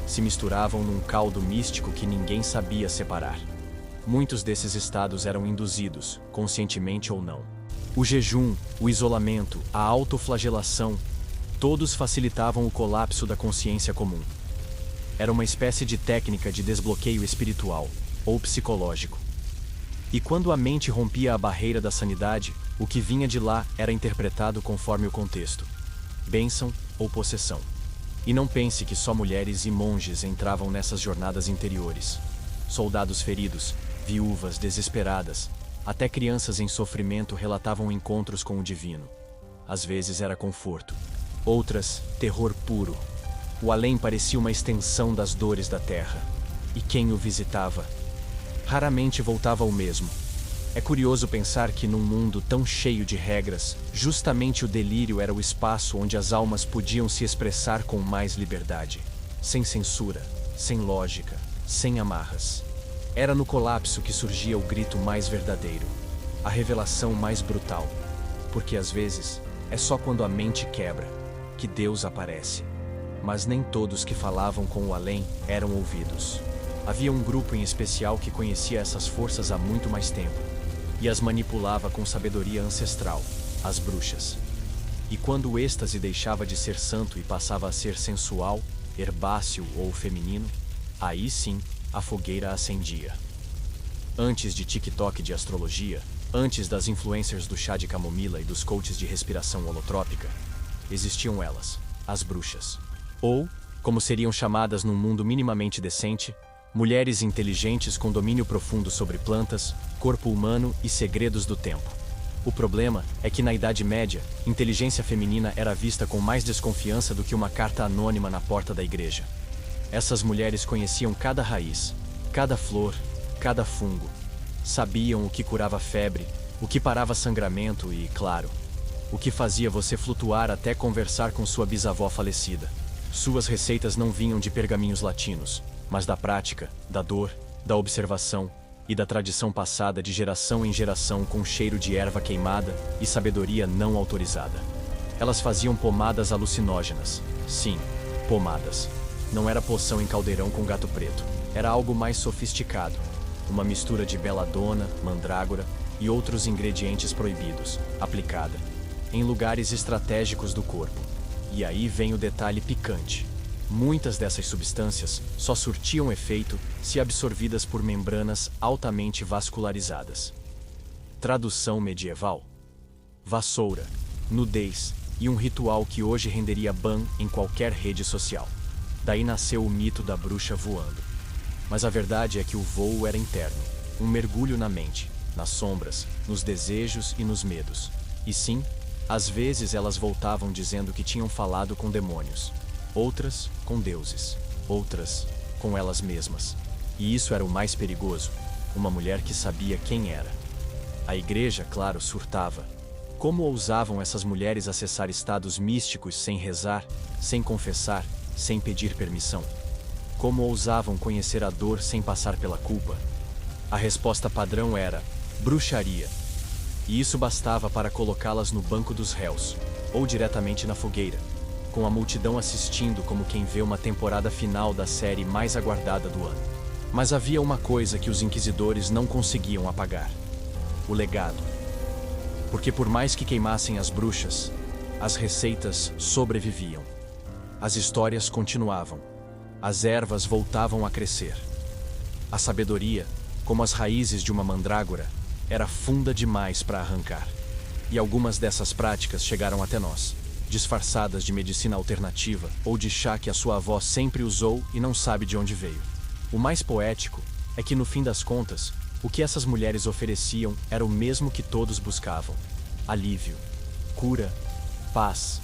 se misturavam num caldo místico que ninguém sabia separar. Muitos desses estados eram induzidos, conscientemente ou não. O jejum, o isolamento, a autoflagelação, todos facilitavam o colapso da consciência comum. Era uma espécie de técnica de desbloqueio espiritual, ou psicológico. E quando a mente rompia a barreira da sanidade, o que vinha de lá era interpretado conforme o contexto: bênção ou possessão. E não pense que só mulheres e monges entravam nessas jornadas interiores. Soldados feridos, viúvas desesperadas, até crianças em sofrimento relatavam encontros com o divino. Às vezes era conforto, outras, terror puro. O além parecia uma extensão das dores da terra. E quem o visitava? Raramente voltava ao mesmo. É curioso pensar que num mundo tão cheio de regras, justamente o delírio era o espaço onde as almas podiam se expressar com mais liberdade. Sem censura, sem lógica, sem amarras. Era no colapso que surgia o grito mais verdadeiro, a revelação mais brutal. Porque às vezes, é só quando a mente quebra que Deus aparece. Mas nem todos que falavam com o além eram ouvidos. Havia um grupo em especial que conhecia essas forças há muito mais tempo e as manipulava com sabedoria ancestral, as bruxas. E quando o êxtase deixava de ser santo e passava a ser sensual, herbáceo ou feminino, aí sim a fogueira acendia. Antes de TikTok de astrologia, antes das influencers do chá de camomila e dos coaches de respiração holotrópica, existiam elas, as bruxas. Ou, como seriam chamadas num mundo minimamente decente, mulheres inteligentes com domínio profundo sobre plantas, corpo humano e segredos do tempo. O problema é que na Idade Média, inteligência feminina era vista com mais desconfiança do que uma carta anônima na porta da igreja. Essas mulheres conheciam cada raiz, cada flor, cada fungo. Sabiam o que curava febre, o que parava sangramento e, claro, o que fazia você flutuar até conversar com sua bisavó falecida. Suas receitas não vinham de pergaminhos latinos, mas da prática, da dor, da observação e da tradição passada de geração em geração com cheiro de erva queimada e sabedoria não autorizada. Elas faziam pomadas alucinógenas. Sim, pomadas. Não era poção em caldeirão com gato preto. Era algo mais sofisticado. Uma mistura de beladona, mandrágora e outros ingredientes proibidos, aplicada em lugares estratégicos do corpo. E aí vem o detalhe picante. Muitas dessas substâncias só surtiam efeito se absorvidas por membranas altamente vascularizadas. Tradução medieval: vassoura, nudez e um ritual que hoje renderia ban em qualquer rede social. Daí nasceu o mito da bruxa voando. Mas a verdade é que o voo era interno, um mergulho na mente, nas sombras, nos desejos e nos medos. E sim, às vezes elas voltavam dizendo que tinham falado com demônios, outras com deuses, outras com elas mesmas. E isso era o mais perigoso, uma mulher que sabia quem era. A igreja, claro, surtava. Como ousavam essas mulheres acessar estados místicos sem rezar, sem confessar, sem pedir permissão? Como ousavam conhecer a dor sem passar pela culpa? A resposta padrão era bruxaria. E isso bastava para colocá-las no banco dos réus, ou diretamente na fogueira, com a multidão assistindo como quem vê uma temporada final da série mais aguardada do ano. Mas havia uma coisa que os inquisidores não conseguiam apagar: o legado. Porque por mais que queimassem as bruxas, as receitas sobreviviam. As histórias continuavam. As ervas voltavam a crescer. A sabedoria, como as raízes de uma mandrágora, era funda demais para arrancar. E algumas dessas práticas chegaram até nós, disfarçadas de medicina alternativa ou de chá que a sua avó sempre usou e não sabe de onde veio. O mais poético é que, no fim das contas, o que essas mulheres ofereciam era o mesmo que todos buscavam: alívio, cura, paz,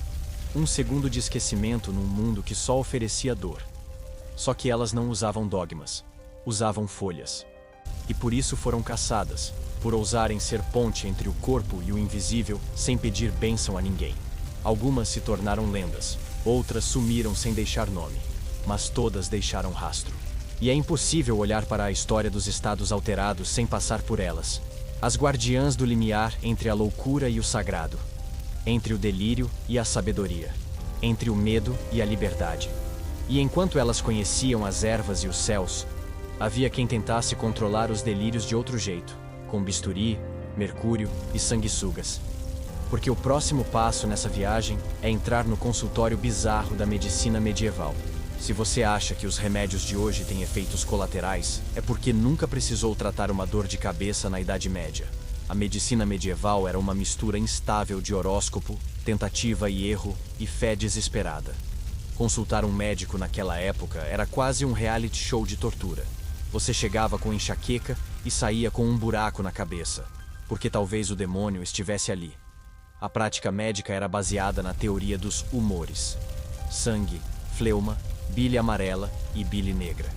um segundo de esquecimento num mundo que só oferecia dor. Só que elas não usavam dogmas, usavam folhas. E por isso foram caçadas, por ousarem ser ponte entre o corpo e o invisível sem pedir bênção a ninguém. Algumas se tornaram lendas, outras sumiram sem deixar nome, mas todas deixaram rastro. E é impossível olhar para a história dos estados alterados sem passar por elas. As guardiãs do limiar entre a loucura e o sagrado, entre o delírio e a sabedoria, entre o medo e a liberdade. E enquanto elas conheciam as ervas e os céus, havia quem tentasse controlar os delírios de outro jeito, com bisturi, mercúrio e sanguessugas. Porque o próximo passo nessa viagem é entrar no consultório bizarro da medicina medieval. Se você acha que os remédios de hoje têm efeitos colaterais, é porque nunca precisou tratar uma dor de cabeça na Idade Média. A medicina medieval era uma mistura instável de horóscopo, tentativa e erro e fé desesperada. Consultar um médico naquela época era quase um reality show de tortura. Você chegava com enxaqueca e saía com um buraco na cabeça, porque talvez o demônio estivesse ali. A prática médica era baseada na teoria dos humores: sangue, fleuma, bile amarela e bile negra.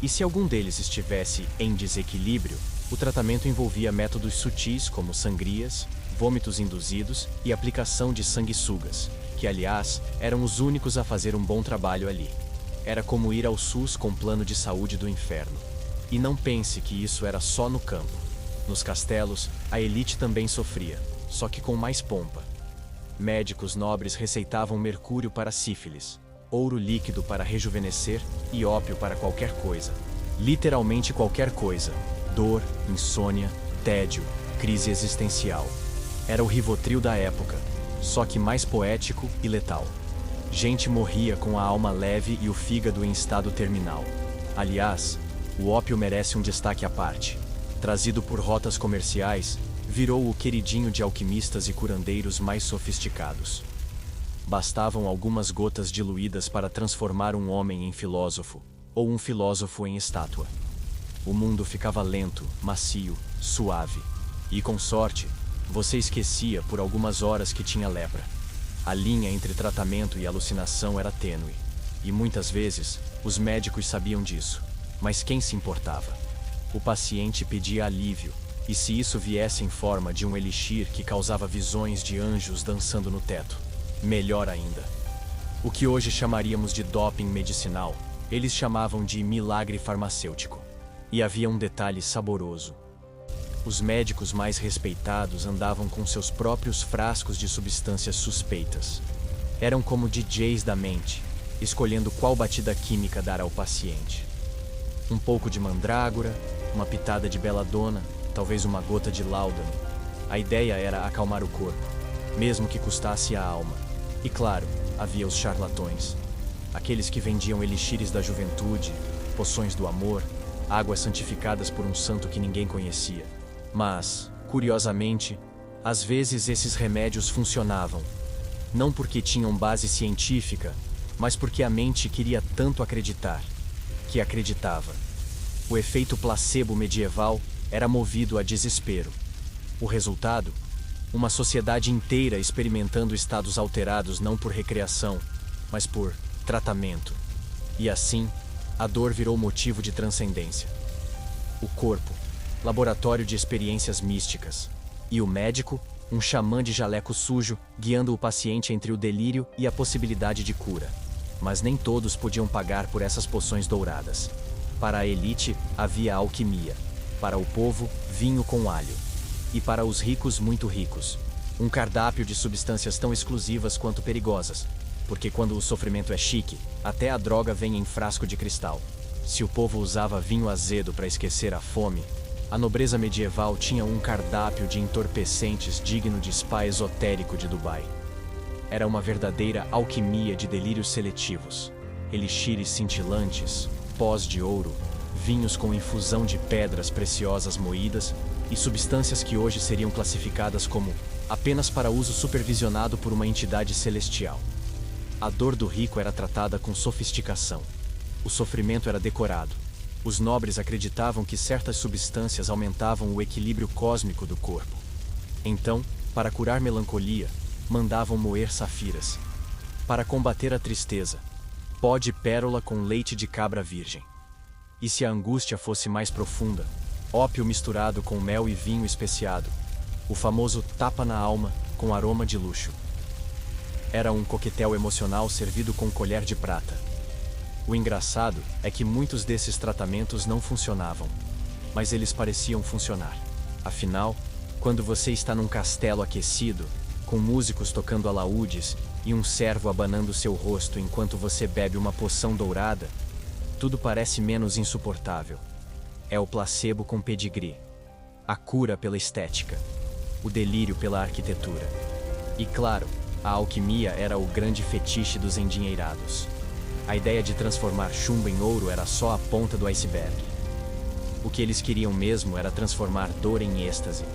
E se algum deles estivesse em desequilíbrio, o tratamento envolvia métodos sutis como sangrias, vômitos induzidos e aplicação de sanguessugas, que, aliás, eram os únicos a fazer um bom trabalho ali. Era como ir ao SUS com plano de saúde do inferno. E não pense que isso era só no campo. Nos castelos, a elite também sofria, só que com mais pompa. Médicos nobres receitavam mercúrio para sífilis, ouro líquido para rejuvenescer e ópio para qualquer coisa. Literalmente qualquer coisa. Dor, insônia, tédio, crise existencial. Era o Rivotril da época, só que mais poético e letal. Gente morria com a alma leve e o fígado em estado terminal. Aliás, o ópio merece um destaque à parte. Trazido por rotas comerciais, virou o queridinho de alquimistas e curandeiros mais sofisticados. Bastavam algumas gotas diluídas para transformar um homem em filósofo, ou um filósofo em estátua. O mundo ficava lento, macio, suave. E com sorte, você esquecia por algumas horas que tinha lepra. A linha entre tratamento e alucinação era tênue. E muitas vezes, os médicos sabiam disso. Mas quem se importava? O paciente pedia alívio, e se isso viesse em forma de um elixir que causava visões de anjos dançando no teto, melhor ainda. O que hoje chamaríamos de doping medicinal, eles chamavam de milagre farmacêutico. E havia um detalhe saboroso. Os médicos mais respeitados andavam com seus próprios frascos de substâncias suspeitas. Eram como DJs da mente, escolhendo qual batida química dar ao paciente. Um pouco de mandrágora, uma pitada de beladona, talvez uma gota de láudano. A ideia era acalmar o corpo, mesmo que custasse a alma. E claro, havia os charlatões. Aqueles que vendiam elixires da juventude, poções do amor, águas santificadas por um santo que ninguém conhecia. Mas, curiosamente, Às vezes esses remédios funcionavam, não porque tinham base científica, mas porque a mente queria tanto acreditar, que acreditava. O efeito placebo medieval era movido a desespero. O resultado? Uma sociedade inteira experimentando estados alterados não por recreação, mas por tratamento. E assim, a dor virou motivo de transcendência. O corpo, laboratório de experiências místicas. E o médico, um xamã de jaleco sujo, guiando o paciente entre o delírio e a possibilidade de cura. Mas nem todos podiam pagar por essas poções douradas. Para a elite, havia alquimia. Para o povo, vinho com alho. E para os ricos, muito ricos, um cardápio de substâncias tão exclusivas quanto perigosas. Porque quando o sofrimento é chique, até a droga vem em frasco de cristal. Se o povo usava vinho azedo para esquecer a fome, a nobreza medieval tinha um cardápio de entorpecentes digno de spa esotérico de Dubai. Era uma verdadeira alquimia de delírios seletivos. Elixires cintilantes, pós de ouro, vinhos com infusão de pedras preciosas moídas e substâncias que hoje seriam classificadas como apenas para uso supervisionado por uma entidade celestial. A dor do rico era tratada com sofisticação. O sofrimento era decorado. Os nobres acreditavam que certas substâncias aumentavam o equilíbrio cósmico do corpo. Então, para curar melancolia, mandavam moer safiras. Para combater a tristeza, pó de pérola com leite de cabra virgem. E se a angústia fosse mais profunda, ópio misturado com mel e vinho especiado, o famoso tapa na alma com aroma de luxo. Era um coquetel emocional servido com colher de prata. O engraçado é que muitos desses tratamentos não funcionavam, mas eles pareciam funcionar. Afinal, quando você está num castelo aquecido, com músicos tocando alaúdes e um servo abanando seu rosto enquanto você bebe uma poção dourada, tudo parece menos insuportável. É o placebo com pedigree. A cura pela estética. O delírio pela arquitetura. E claro, a alquimia era o grande fetiche dos endinheirados. A ideia de transformar chumbo em ouro era só a ponta do iceberg. O que eles queriam mesmo era transformar dor em êxtase.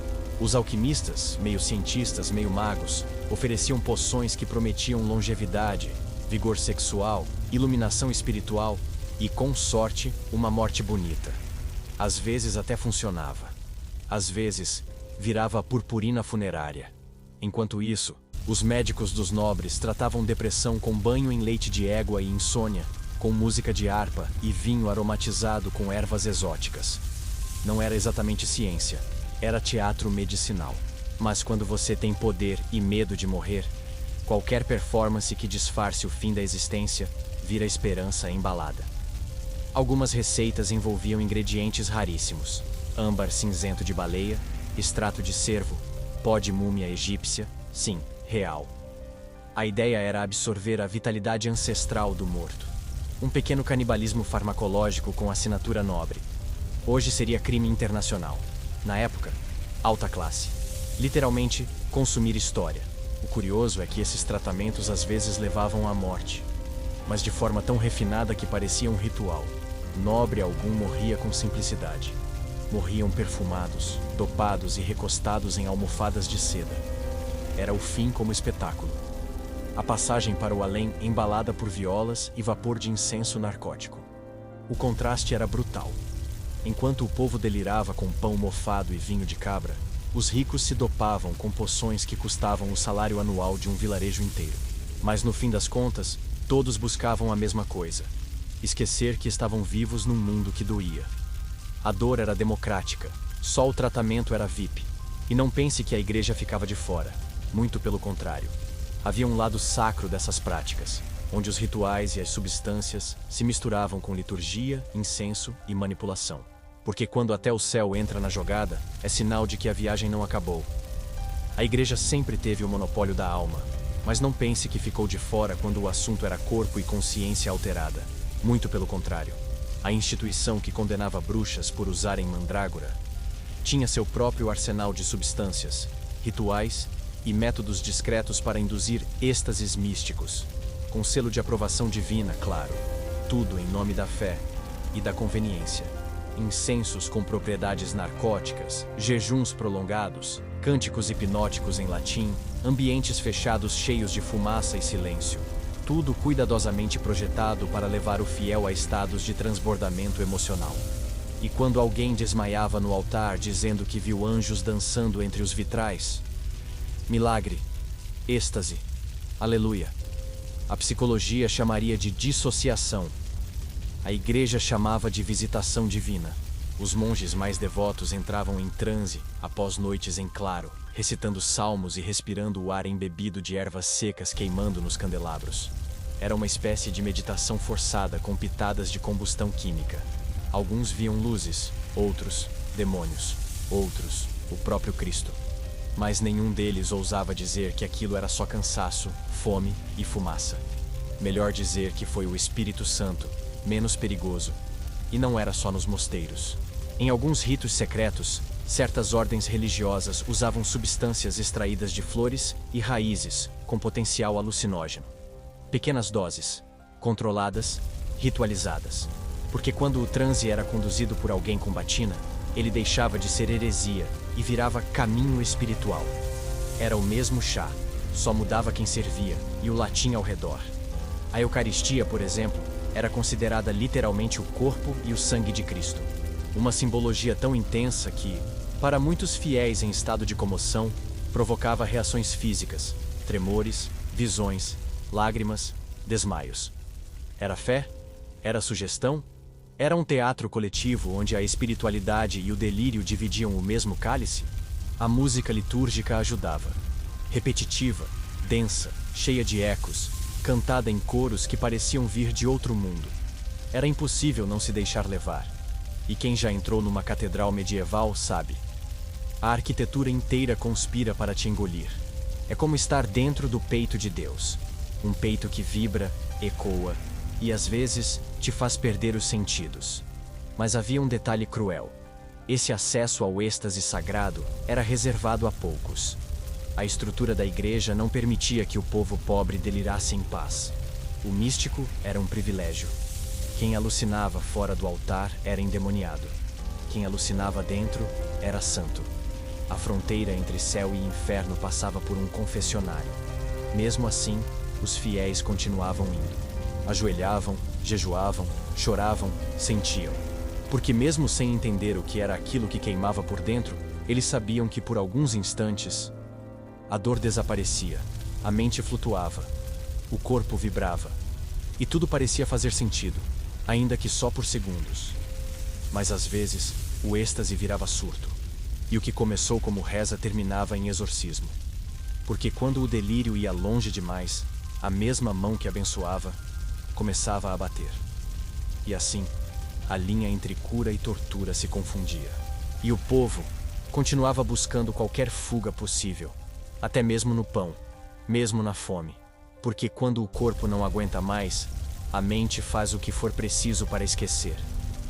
Os alquimistas, meio cientistas, meio magos, ofereciam poções que prometiam longevidade, vigor sexual, iluminação espiritual e, com sorte, uma morte bonita. Às vezes até funcionava. Às vezes, virava a purpurina funerária. Enquanto isso, os médicos dos nobres tratavam depressão com banho em leite de égua e insônia, com música de harpa e vinho aromatizado com ervas exóticas. Não era exatamente ciência, era teatro medicinal. Mas quando você tem poder e medo de morrer, qualquer performance que disfarce o fim da existência vira esperança embalada. Algumas receitas envolviam ingredientes raríssimos: âmbar cinzento de baleia, extrato de cervo, pó de múmia egípcia, sim, real. A ideia era absorver a vitalidade ancestral do morto. Um pequeno canibalismo farmacológico com assinatura nobre. Hoje seria crime internacional. Na época, alta classe. Literalmente, consumir história. O curioso é que esses tratamentos às vezes levavam à morte, mas de forma tão refinada que parecia um ritual. Nobre algum morria com simplicidade. Morriam perfumados, dopados e recostados em almofadas de seda. Era o fim como espetáculo. A passagem para o além embalada por violas e vapor de incenso narcótico. O contraste era brutal. Enquanto o povo delirava com pão mofado e vinho de cabra, os ricos se dopavam com poções que custavam o salário anual de um vilarejo inteiro. Mas no fim das contas, todos buscavam a mesma coisa: esquecer que estavam vivos num mundo que doía. A dor era democrática, só o tratamento era VIP. E não pense que a igreja ficava de fora. Muito pelo contrário. Havia um lado sacro dessas práticas, onde os rituais e as substâncias se misturavam com liturgia, incenso e manipulação. Porque quando até o céu entra na jogada, é sinal de que a viagem não acabou. A igreja sempre teve o monopólio da alma, mas não pense que ficou de fora quando o assunto era corpo e consciência alterada. Muito pelo contrário. A instituição que condenava bruxas por usarem mandrágora tinha seu próprio arsenal de substâncias, rituais e métodos discretos para induzir êxtases místicos, com selo de aprovação divina, claro, tudo em nome da fé e da conveniência. Incensos com propriedades narcóticas, jejuns prolongados, Cânticos hipnóticos em latim, ambientes fechados cheios de fumaça e silêncio. Tudo cuidadosamente projetado para levar o fiel a estados de transbordamento emocional. E quando alguém desmaiava no altar dizendo que viu anjos dançando entre os vitrais, milagre, êxtase, aleluia. A psicologia chamaria de dissociação. A igreja chamava de visitação divina. Os monges mais devotos entravam em transe após noites em claro, recitando salmos e respirando o ar embebido de ervas secas queimando nos candelabros. Era uma espécie de meditação forçada com pitadas de combustão química. Alguns viam luzes, outros, demônios, outros, o próprio Cristo. Mas nenhum deles ousava dizer que aquilo era só cansaço, fome e fumaça. Melhor dizer que foi o Espírito Santo, menos perigoso. E não era só nos mosteiros. Em alguns ritos secretos, certas ordens religiosas usavam substâncias extraídas de flores e raízes com potencial alucinógeno. Pequenas doses, controladas, ritualizadas. Porque quando o transe era conduzido por alguém com batina, ele deixava de ser heresia e virava caminho espiritual. Era o mesmo chá, só mudava quem servia e o latim ao redor. A Eucaristia, por exemplo, era considerada literalmente o corpo e o sangue de Cristo. Uma simbologia tão intensa que, para muitos fiéis em estado de comoção, provocava reações físicas, tremores, visões, lágrimas, desmaios. Era fé? Era sugestão? Era um teatro coletivo onde a espiritualidade e o delírio dividiam o mesmo cálice? A música litúrgica ajudava. Repetitiva, densa, cheia de ecos, cantada em coros que pareciam vir de outro mundo. Era impossível não se deixar levar. E quem já entrou numa catedral medieval sabe. A arquitetura inteira conspira para te engolir. É como estar dentro do peito de Deus. Um peito que vibra, ecoa e às vezes te faz perder os sentidos. Mas havia um detalhe cruel. Esse acesso ao êxtase sagrado era reservado a poucos. A estrutura da igreja não permitia que o povo pobre delirasse em paz. O místico era um privilégio. Quem alucinava fora do altar era endemoniado. Quem alucinava dentro era santo. A fronteira entre céu e inferno passava por um confessionário. Mesmo assim, os fiéis continuavam indo. Ajoelhavam, jejuavam, choravam, sentiam. Porque mesmo sem entender o que era aquilo que queimava por dentro, eles sabiam que por alguns instantes, a dor desaparecia, a mente flutuava, o corpo vibrava, e tudo parecia fazer sentido, ainda que só por segundos. Mas às vezes, o êxtase virava surto, e o que começou como reza terminava em exorcismo. Porque quando o delírio ia longe demais, a mesma mão que abençoava começava a bater. E assim, a linha entre cura e tortura se confundia. E o povo continuava buscando qualquer fuga possível, até mesmo no pão, mesmo na fome. Porque quando o corpo não aguenta mais, a mente faz o que for preciso para esquecer.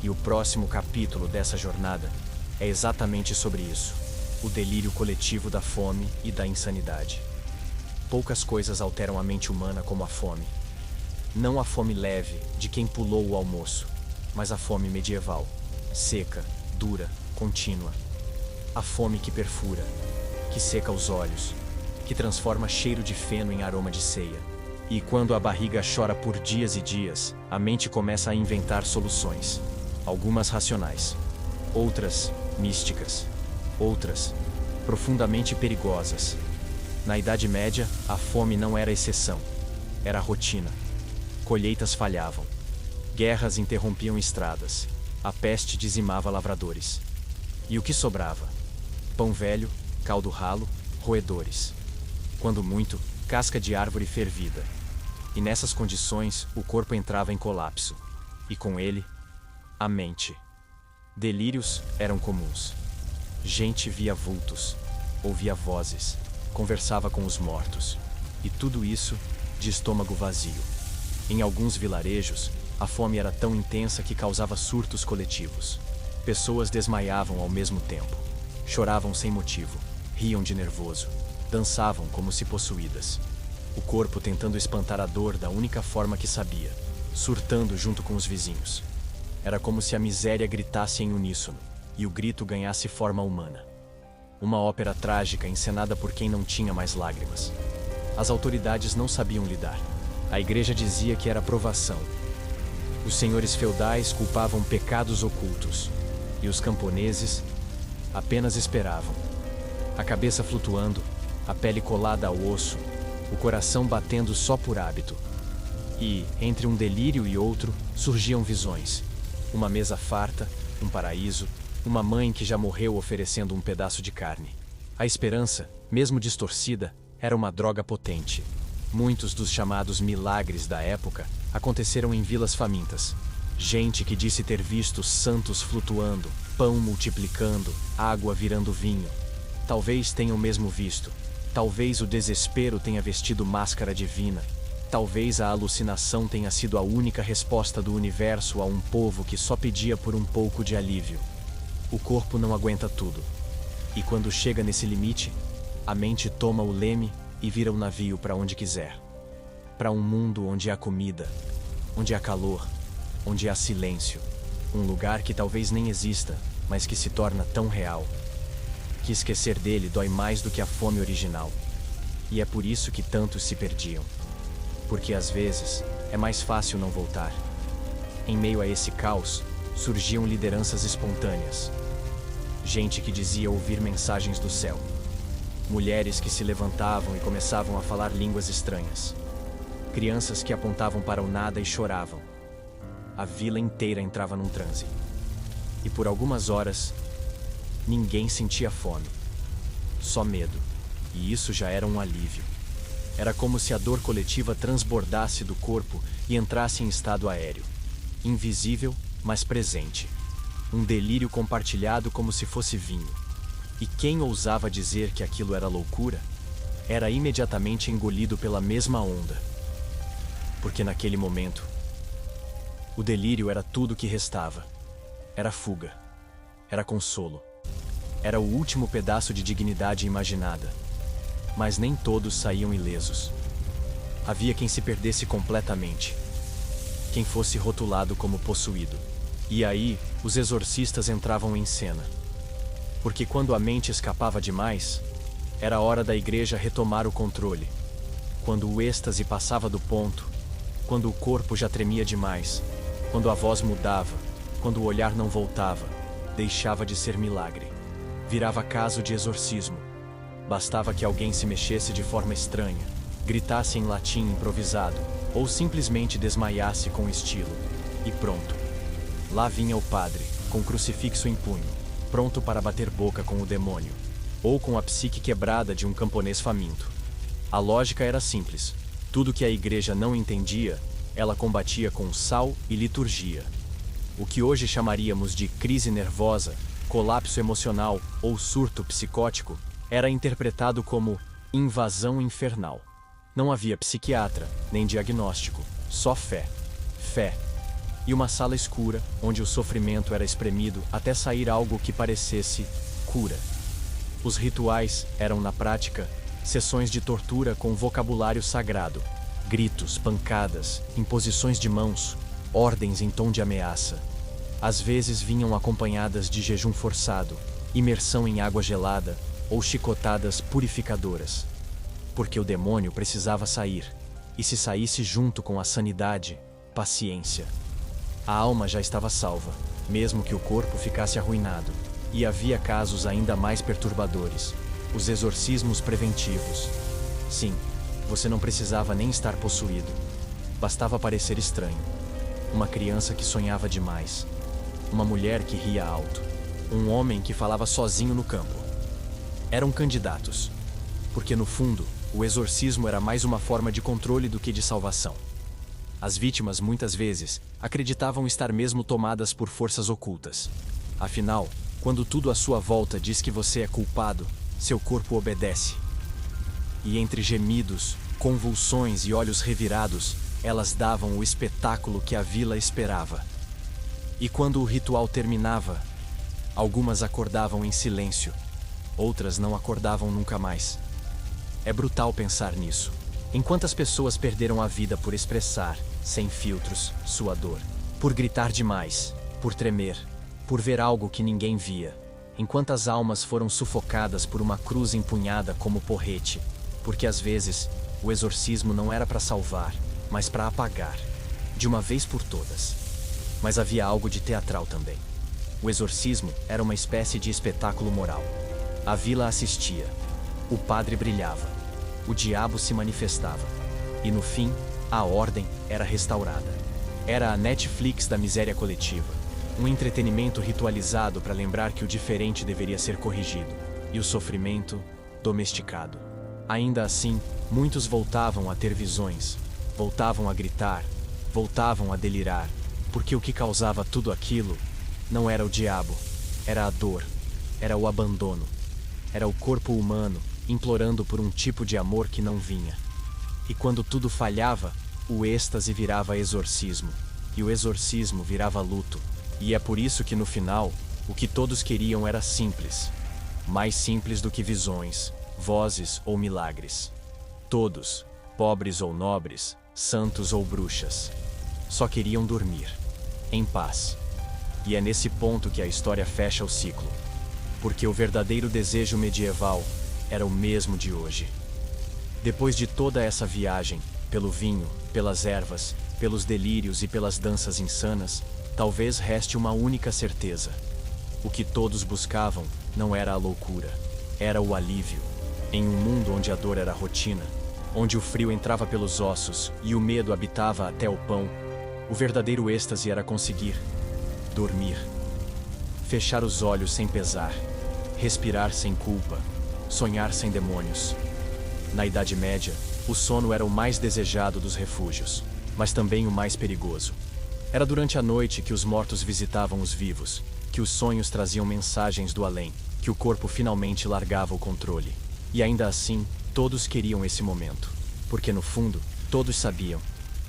E o próximo capítulo dessa jornada é exatamente sobre isso: o delírio coletivo da fome e da insanidade. Poucas coisas alteram a mente humana como a fome. Não a fome leve, de quem pulou o almoço, mas a fome medieval, seca, dura, contínua. A fome que perfura, que seca os olhos, que transforma cheiro de feno em aroma de ceia. E quando a barriga chora por dias e dias, a mente começa a inventar soluções. Algumas racionais, outras místicas, outras profundamente perigosas. Na Idade Média, a fome não era exceção, era rotina. Colheitas falhavam, guerras interrompiam estradas, a peste dizimava lavradores. E o que sobrava? Pão velho, caldo ralo, roedores. Quando muito, casca de árvore fervida. E nessas condições, o corpo entrava em colapso. E com ele, a mente. Delírios eram comuns. Gente via vultos, ouvia vozes, conversava com os mortos. E tudo isso de estômago vazio. Em alguns vilarejos, a fome era tão intensa que causava surtos coletivos. Pessoas desmaiavam ao mesmo tempo. Choravam sem motivo, riam de nervoso, dançavam como se possuídas. O corpo tentando espantar a dor da única forma que sabia, surtando junto com os vizinhos. Era como se a miséria gritasse em uníssono, e o grito ganhasse forma humana. uma ópera trágica encenada por quem não tinha mais lágrimas. As autoridades não sabiam lidar. A igreja dizia que era provação. Os senhores feudais culpavam pecados ocultos, e os camponeses apenas esperavam. A cabeça flutuando, a pele colada ao osso, o coração batendo só por hábito. E, entre um delírio e outro, surgiam visões. Uma mesa farta, um paraíso, uma mãe que já morreu oferecendo um pedaço de carne. A esperança, mesmo distorcida, era uma droga potente. Muitos dos chamados milagres da época aconteceram em vilas famintas. Gente que disse ter visto santos flutuando, pão multiplicando, água virando vinho. Talvez tenham mesmo visto. Talvez o desespero tenha vestido máscara divina. Talvez a alucinação tenha sido a única resposta do universo a um povo que só pedia por um pouco de alívio. O corpo não aguenta tudo. E quando chega nesse limite, a mente toma o leme e vira o navio para onde quiser. Para um mundo onde há comida, onde há calor, onde há silêncio. Um lugar que talvez nem exista, mas que se torna tão real, que esquecer dele dói mais do que a fome original. E é por isso que tantos se perdiam. Porque às vezes é mais fácil não voltar. Em meio a esse caos, surgiam lideranças espontâneas. Gente que dizia ouvir mensagens do céu. Mulheres que se levantavam e começavam a falar línguas estranhas. Crianças que apontavam para o nada e choravam. A vila inteira entrava num transe. E por algumas horas, ninguém sentia fome. Só medo. E isso já era um alívio. Era como se a dor coletiva transbordasse do corpo e entrasse em estado aéreo. Invisível, mas presente. Um delírio compartilhado como se fosse vinho. E quem ousava dizer que aquilo era loucura, era imediatamente engolido pela mesma onda. Porque naquele momento, o delírio era tudo que restava. Era fuga. Era consolo. Era o último pedaço de dignidade imaginada. Mas nem todos saíam ilesos. Havia quem se perdesse completamente. Quem fosse rotulado como possuído. E aí, os exorcistas entravam em cena. Porque quando a mente escapava demais, era hora da igreja retomar o controle. Quando o êxtase passava do ponto, quando o corpo já tremia demais, quando a voz mudava, quando o olhar não voltava, deixava de ser milagre. Virava caso de exorcismo. Bastava que alguém se mexesse de forma estranha, gritasse em latim improvisado, ou simplesmente desmaiasse com estilo. E pronto. Lá vinha o padre, com o crucifixo em punho, pronto para bater boca com o demônio, ou com a psique quebrada de um camponês faminto. A lógica era simples. Tudo que a igreja não entendia, ela combatia com sal e liturgia. O que hoje chamaríamos de crise nervosa, colapso emocional ou surto psicótico, era interpretado como invasão infernal. Não havia psiquiatra, nem diagnóstico, só fé. Fé. E uma sala escura, onde o sofrimento era espremido até sair algo que parecesse cura. Os rituais eram, na prática, sessões de tortura com vocabulário sagrado. Gritos, pancadas, imposições de mãos, ordens em tom de ameaça. Às vezes vinham acompanhadas de jejum forçado, imersão em água gelada ou chicotadas purificadoras. Porque o demônio precisava sair, e se saísse junto com a sanidade, paciência. A alma já estava salva, mesmo que o corpo ficasse arruinado. E havia casos ainda mais perturbadores: os exorcismos preventivos. Sim, você não precisava nem estar possuído. Bastava parecer estranho. Uma criança que sonhava demais. Uma mulher que ria alto. Um homem que falava sozinho no campo. Eram candidatos. Porque no fundo, o exorcismo era mais uma forma de controle do que de salvação. As vítimas, muitas vezes, acreditavam estar mesmo tomadas por forças ocultas. Afinal, quando tudo à sua volta diz que você é culpado, seu corpo obedece. E entre gemidos, convulsões e olhos revirados, elas davam o espetáculo que a vila esperava. E quando o ritual terminava, algumas acordavam em silêncio, outras não acordavam nunca mais. É brutal pensar nisso. Em quantas pessoas perderam a vida por expressar, sem filtros, sua dor, por gritar demais, por tremer, por ver algo que ninguém via. enquanto as almas foram sufocadas por uma cruz empunhada como porrete, porque às vezes o exorcismo não era para salvar, mas para apagar, de uma vez por todas. Mas havia algo de teatral também. O exorcismo era uma espécie de espetáculo moral. A vila assistia, o padre brilhava, o diabo se manifestava, e no fim, a ordem era restaurada. Era a Netflix da miséria coletiva, um entretenimento ritualizado para lembrar que o diferente deveria ser corrigido, e o sofrimento domesticado. Ainda assim, muitos voltavam a ter visões, voltavam a gritar, voltavam a delirar, porque o que causava tudo aquilo não era o diabo, era a dor, era o abandono, era o corpo humano implorando por um tipo de amor que não vinha. E quando tudo falhava, o êxtase virava exorcismo, e o exorcismo virava luto. E é por isso que no final, o que todos queriam era simples, mais simples do que visões, vozes ou milagres. Todos, pobres ou nobres, santos ou bruxas, só queriam dormir, em paz. E é nesse ponto que a história fecha o ciclo, porque o verdadeiro desejo medieval era o mesmo de hoje. Depois de toda essa viagem, pelo vinho, pelas ervas, pelos delírios e pelas danças insanas, talvez reste uma única certeza. O que todos buscavam não era a loucura, era o alívio. Em um mundo onde a dor era rotina, onde o frio entrava pelos ossos e o medo habitava até o pão, o verdadeiro êxtase era conseguir dormir. Fechar os olhos sem pesar, respirar sem culpa, sonhar sem demônios. Na Idade Média, o sono era o mais desejado dos refúgios, mas também o mais perigoso. Era durante a noite que os mortos visitavam os vivos, que os sonhos traziam mensagens do além, que o corpo finalmente largava o controle. E ainda assim, todos queriam esse momento, porque no fundo, todos sabiam.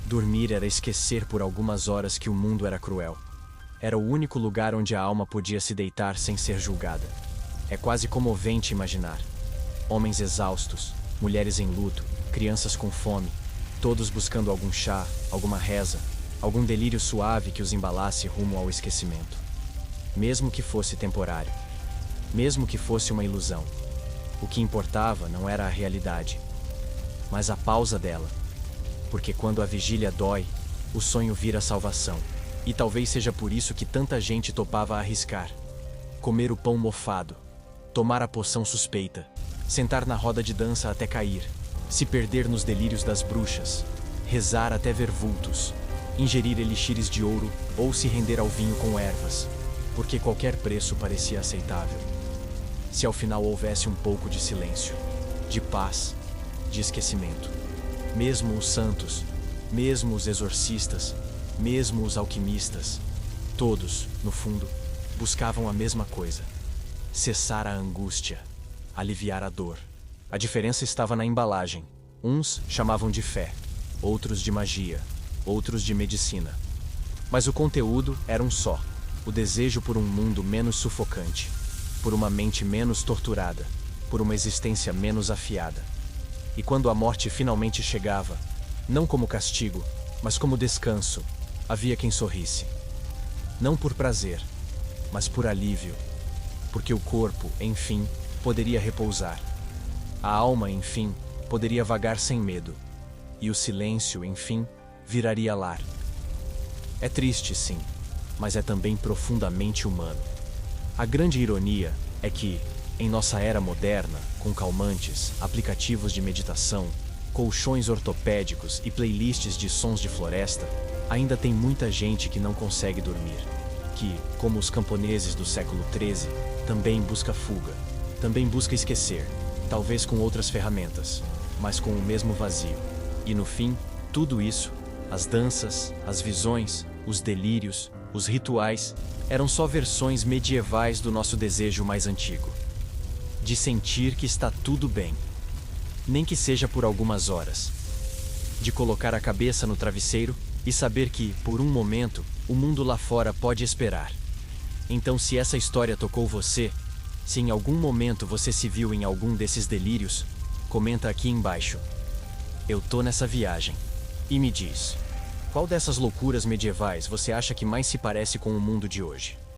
Dormir era esquecer por algumas horas que o mundo era cruel. Era o único lugar onde a alma podia se deitar sem ser julgada. É quase comovente imaginar. Homens exaustos, mulheres em luto, crianças com fome, todos buscando algum chá, alguma reza, algum delírio suave que os embalasse rumo ao esquecimento. Mesmo que fosse temporário, mesmo que fosse uma ilusão, o que importava não era a realidade, mas a pausa dela. Porque quando a vigília dói, o sonho vira salvação. E talvez seja por isso que tanta gente topava arriscar. Comer o pão mofado, tomar a poção suspeita, sentar na roda de dança até cair, se perder nos delírios das bruxas, rezar até ver vultos, ingerir elixires de ouro ou se render ao vinho com ervas, porque qualquer preço parecia aceitável. Se ao final houvesse um pouco de silêncio, de paz, de esquecimento. Mesmo os santos, mesmo os exorcistas, mesmo os alquimistas, todos, no fundo, buscavam a mesma coisa: cessar a angústia, aliviar a dor. A diferença estava na embalagem. Uns chamavam de fé, outros de magia, outros de medicina. Mas o conteúdo era um só: o desejo por um mundo menos sufocante, por uma mente menos torturada, por uma existência menos afiada. E quando a morte finalmente chegava, não como castigo, mas como descanso, havia quem sorrisse. Não por prazer, mas por alívio, porque o corpo, enfim, poderia repousar. A alma, enfim, poderia vagar sem medo, e o silêncio, enfim, viraria lar. É triste, sim, mas é também profundamente humano. A grande ironia é que, em nossa era moderna, com calmantes, aplicativos de meditação, colchões ortopédicos e playlists de sons de floresta, ainda tem muita gente que não consegue dormir, que, como os camponeses do século XIII, também busca fuga, também busca esquecer, talvez com outras ferramentas, mas com o mesmo vazio. E no fim, tudo isso, as danças, as visões, os delírios, os rituais, eram só versões medievais do nosso desejo mais antigo. De sentir que está tudo bem, nem que seja por algumas horas. De colocar a cabeça no travesseiro e saber que, por um momento, o mundo lá fora pode esperar. Então, se essa história tocou você, se em algum momento você se viu em algum desses delírios, comenta aqui embaixo. Eu tô nessa viagem. E me diz, qual dessas loucuras medievais você acha que mais se parece com o mundo de hoje?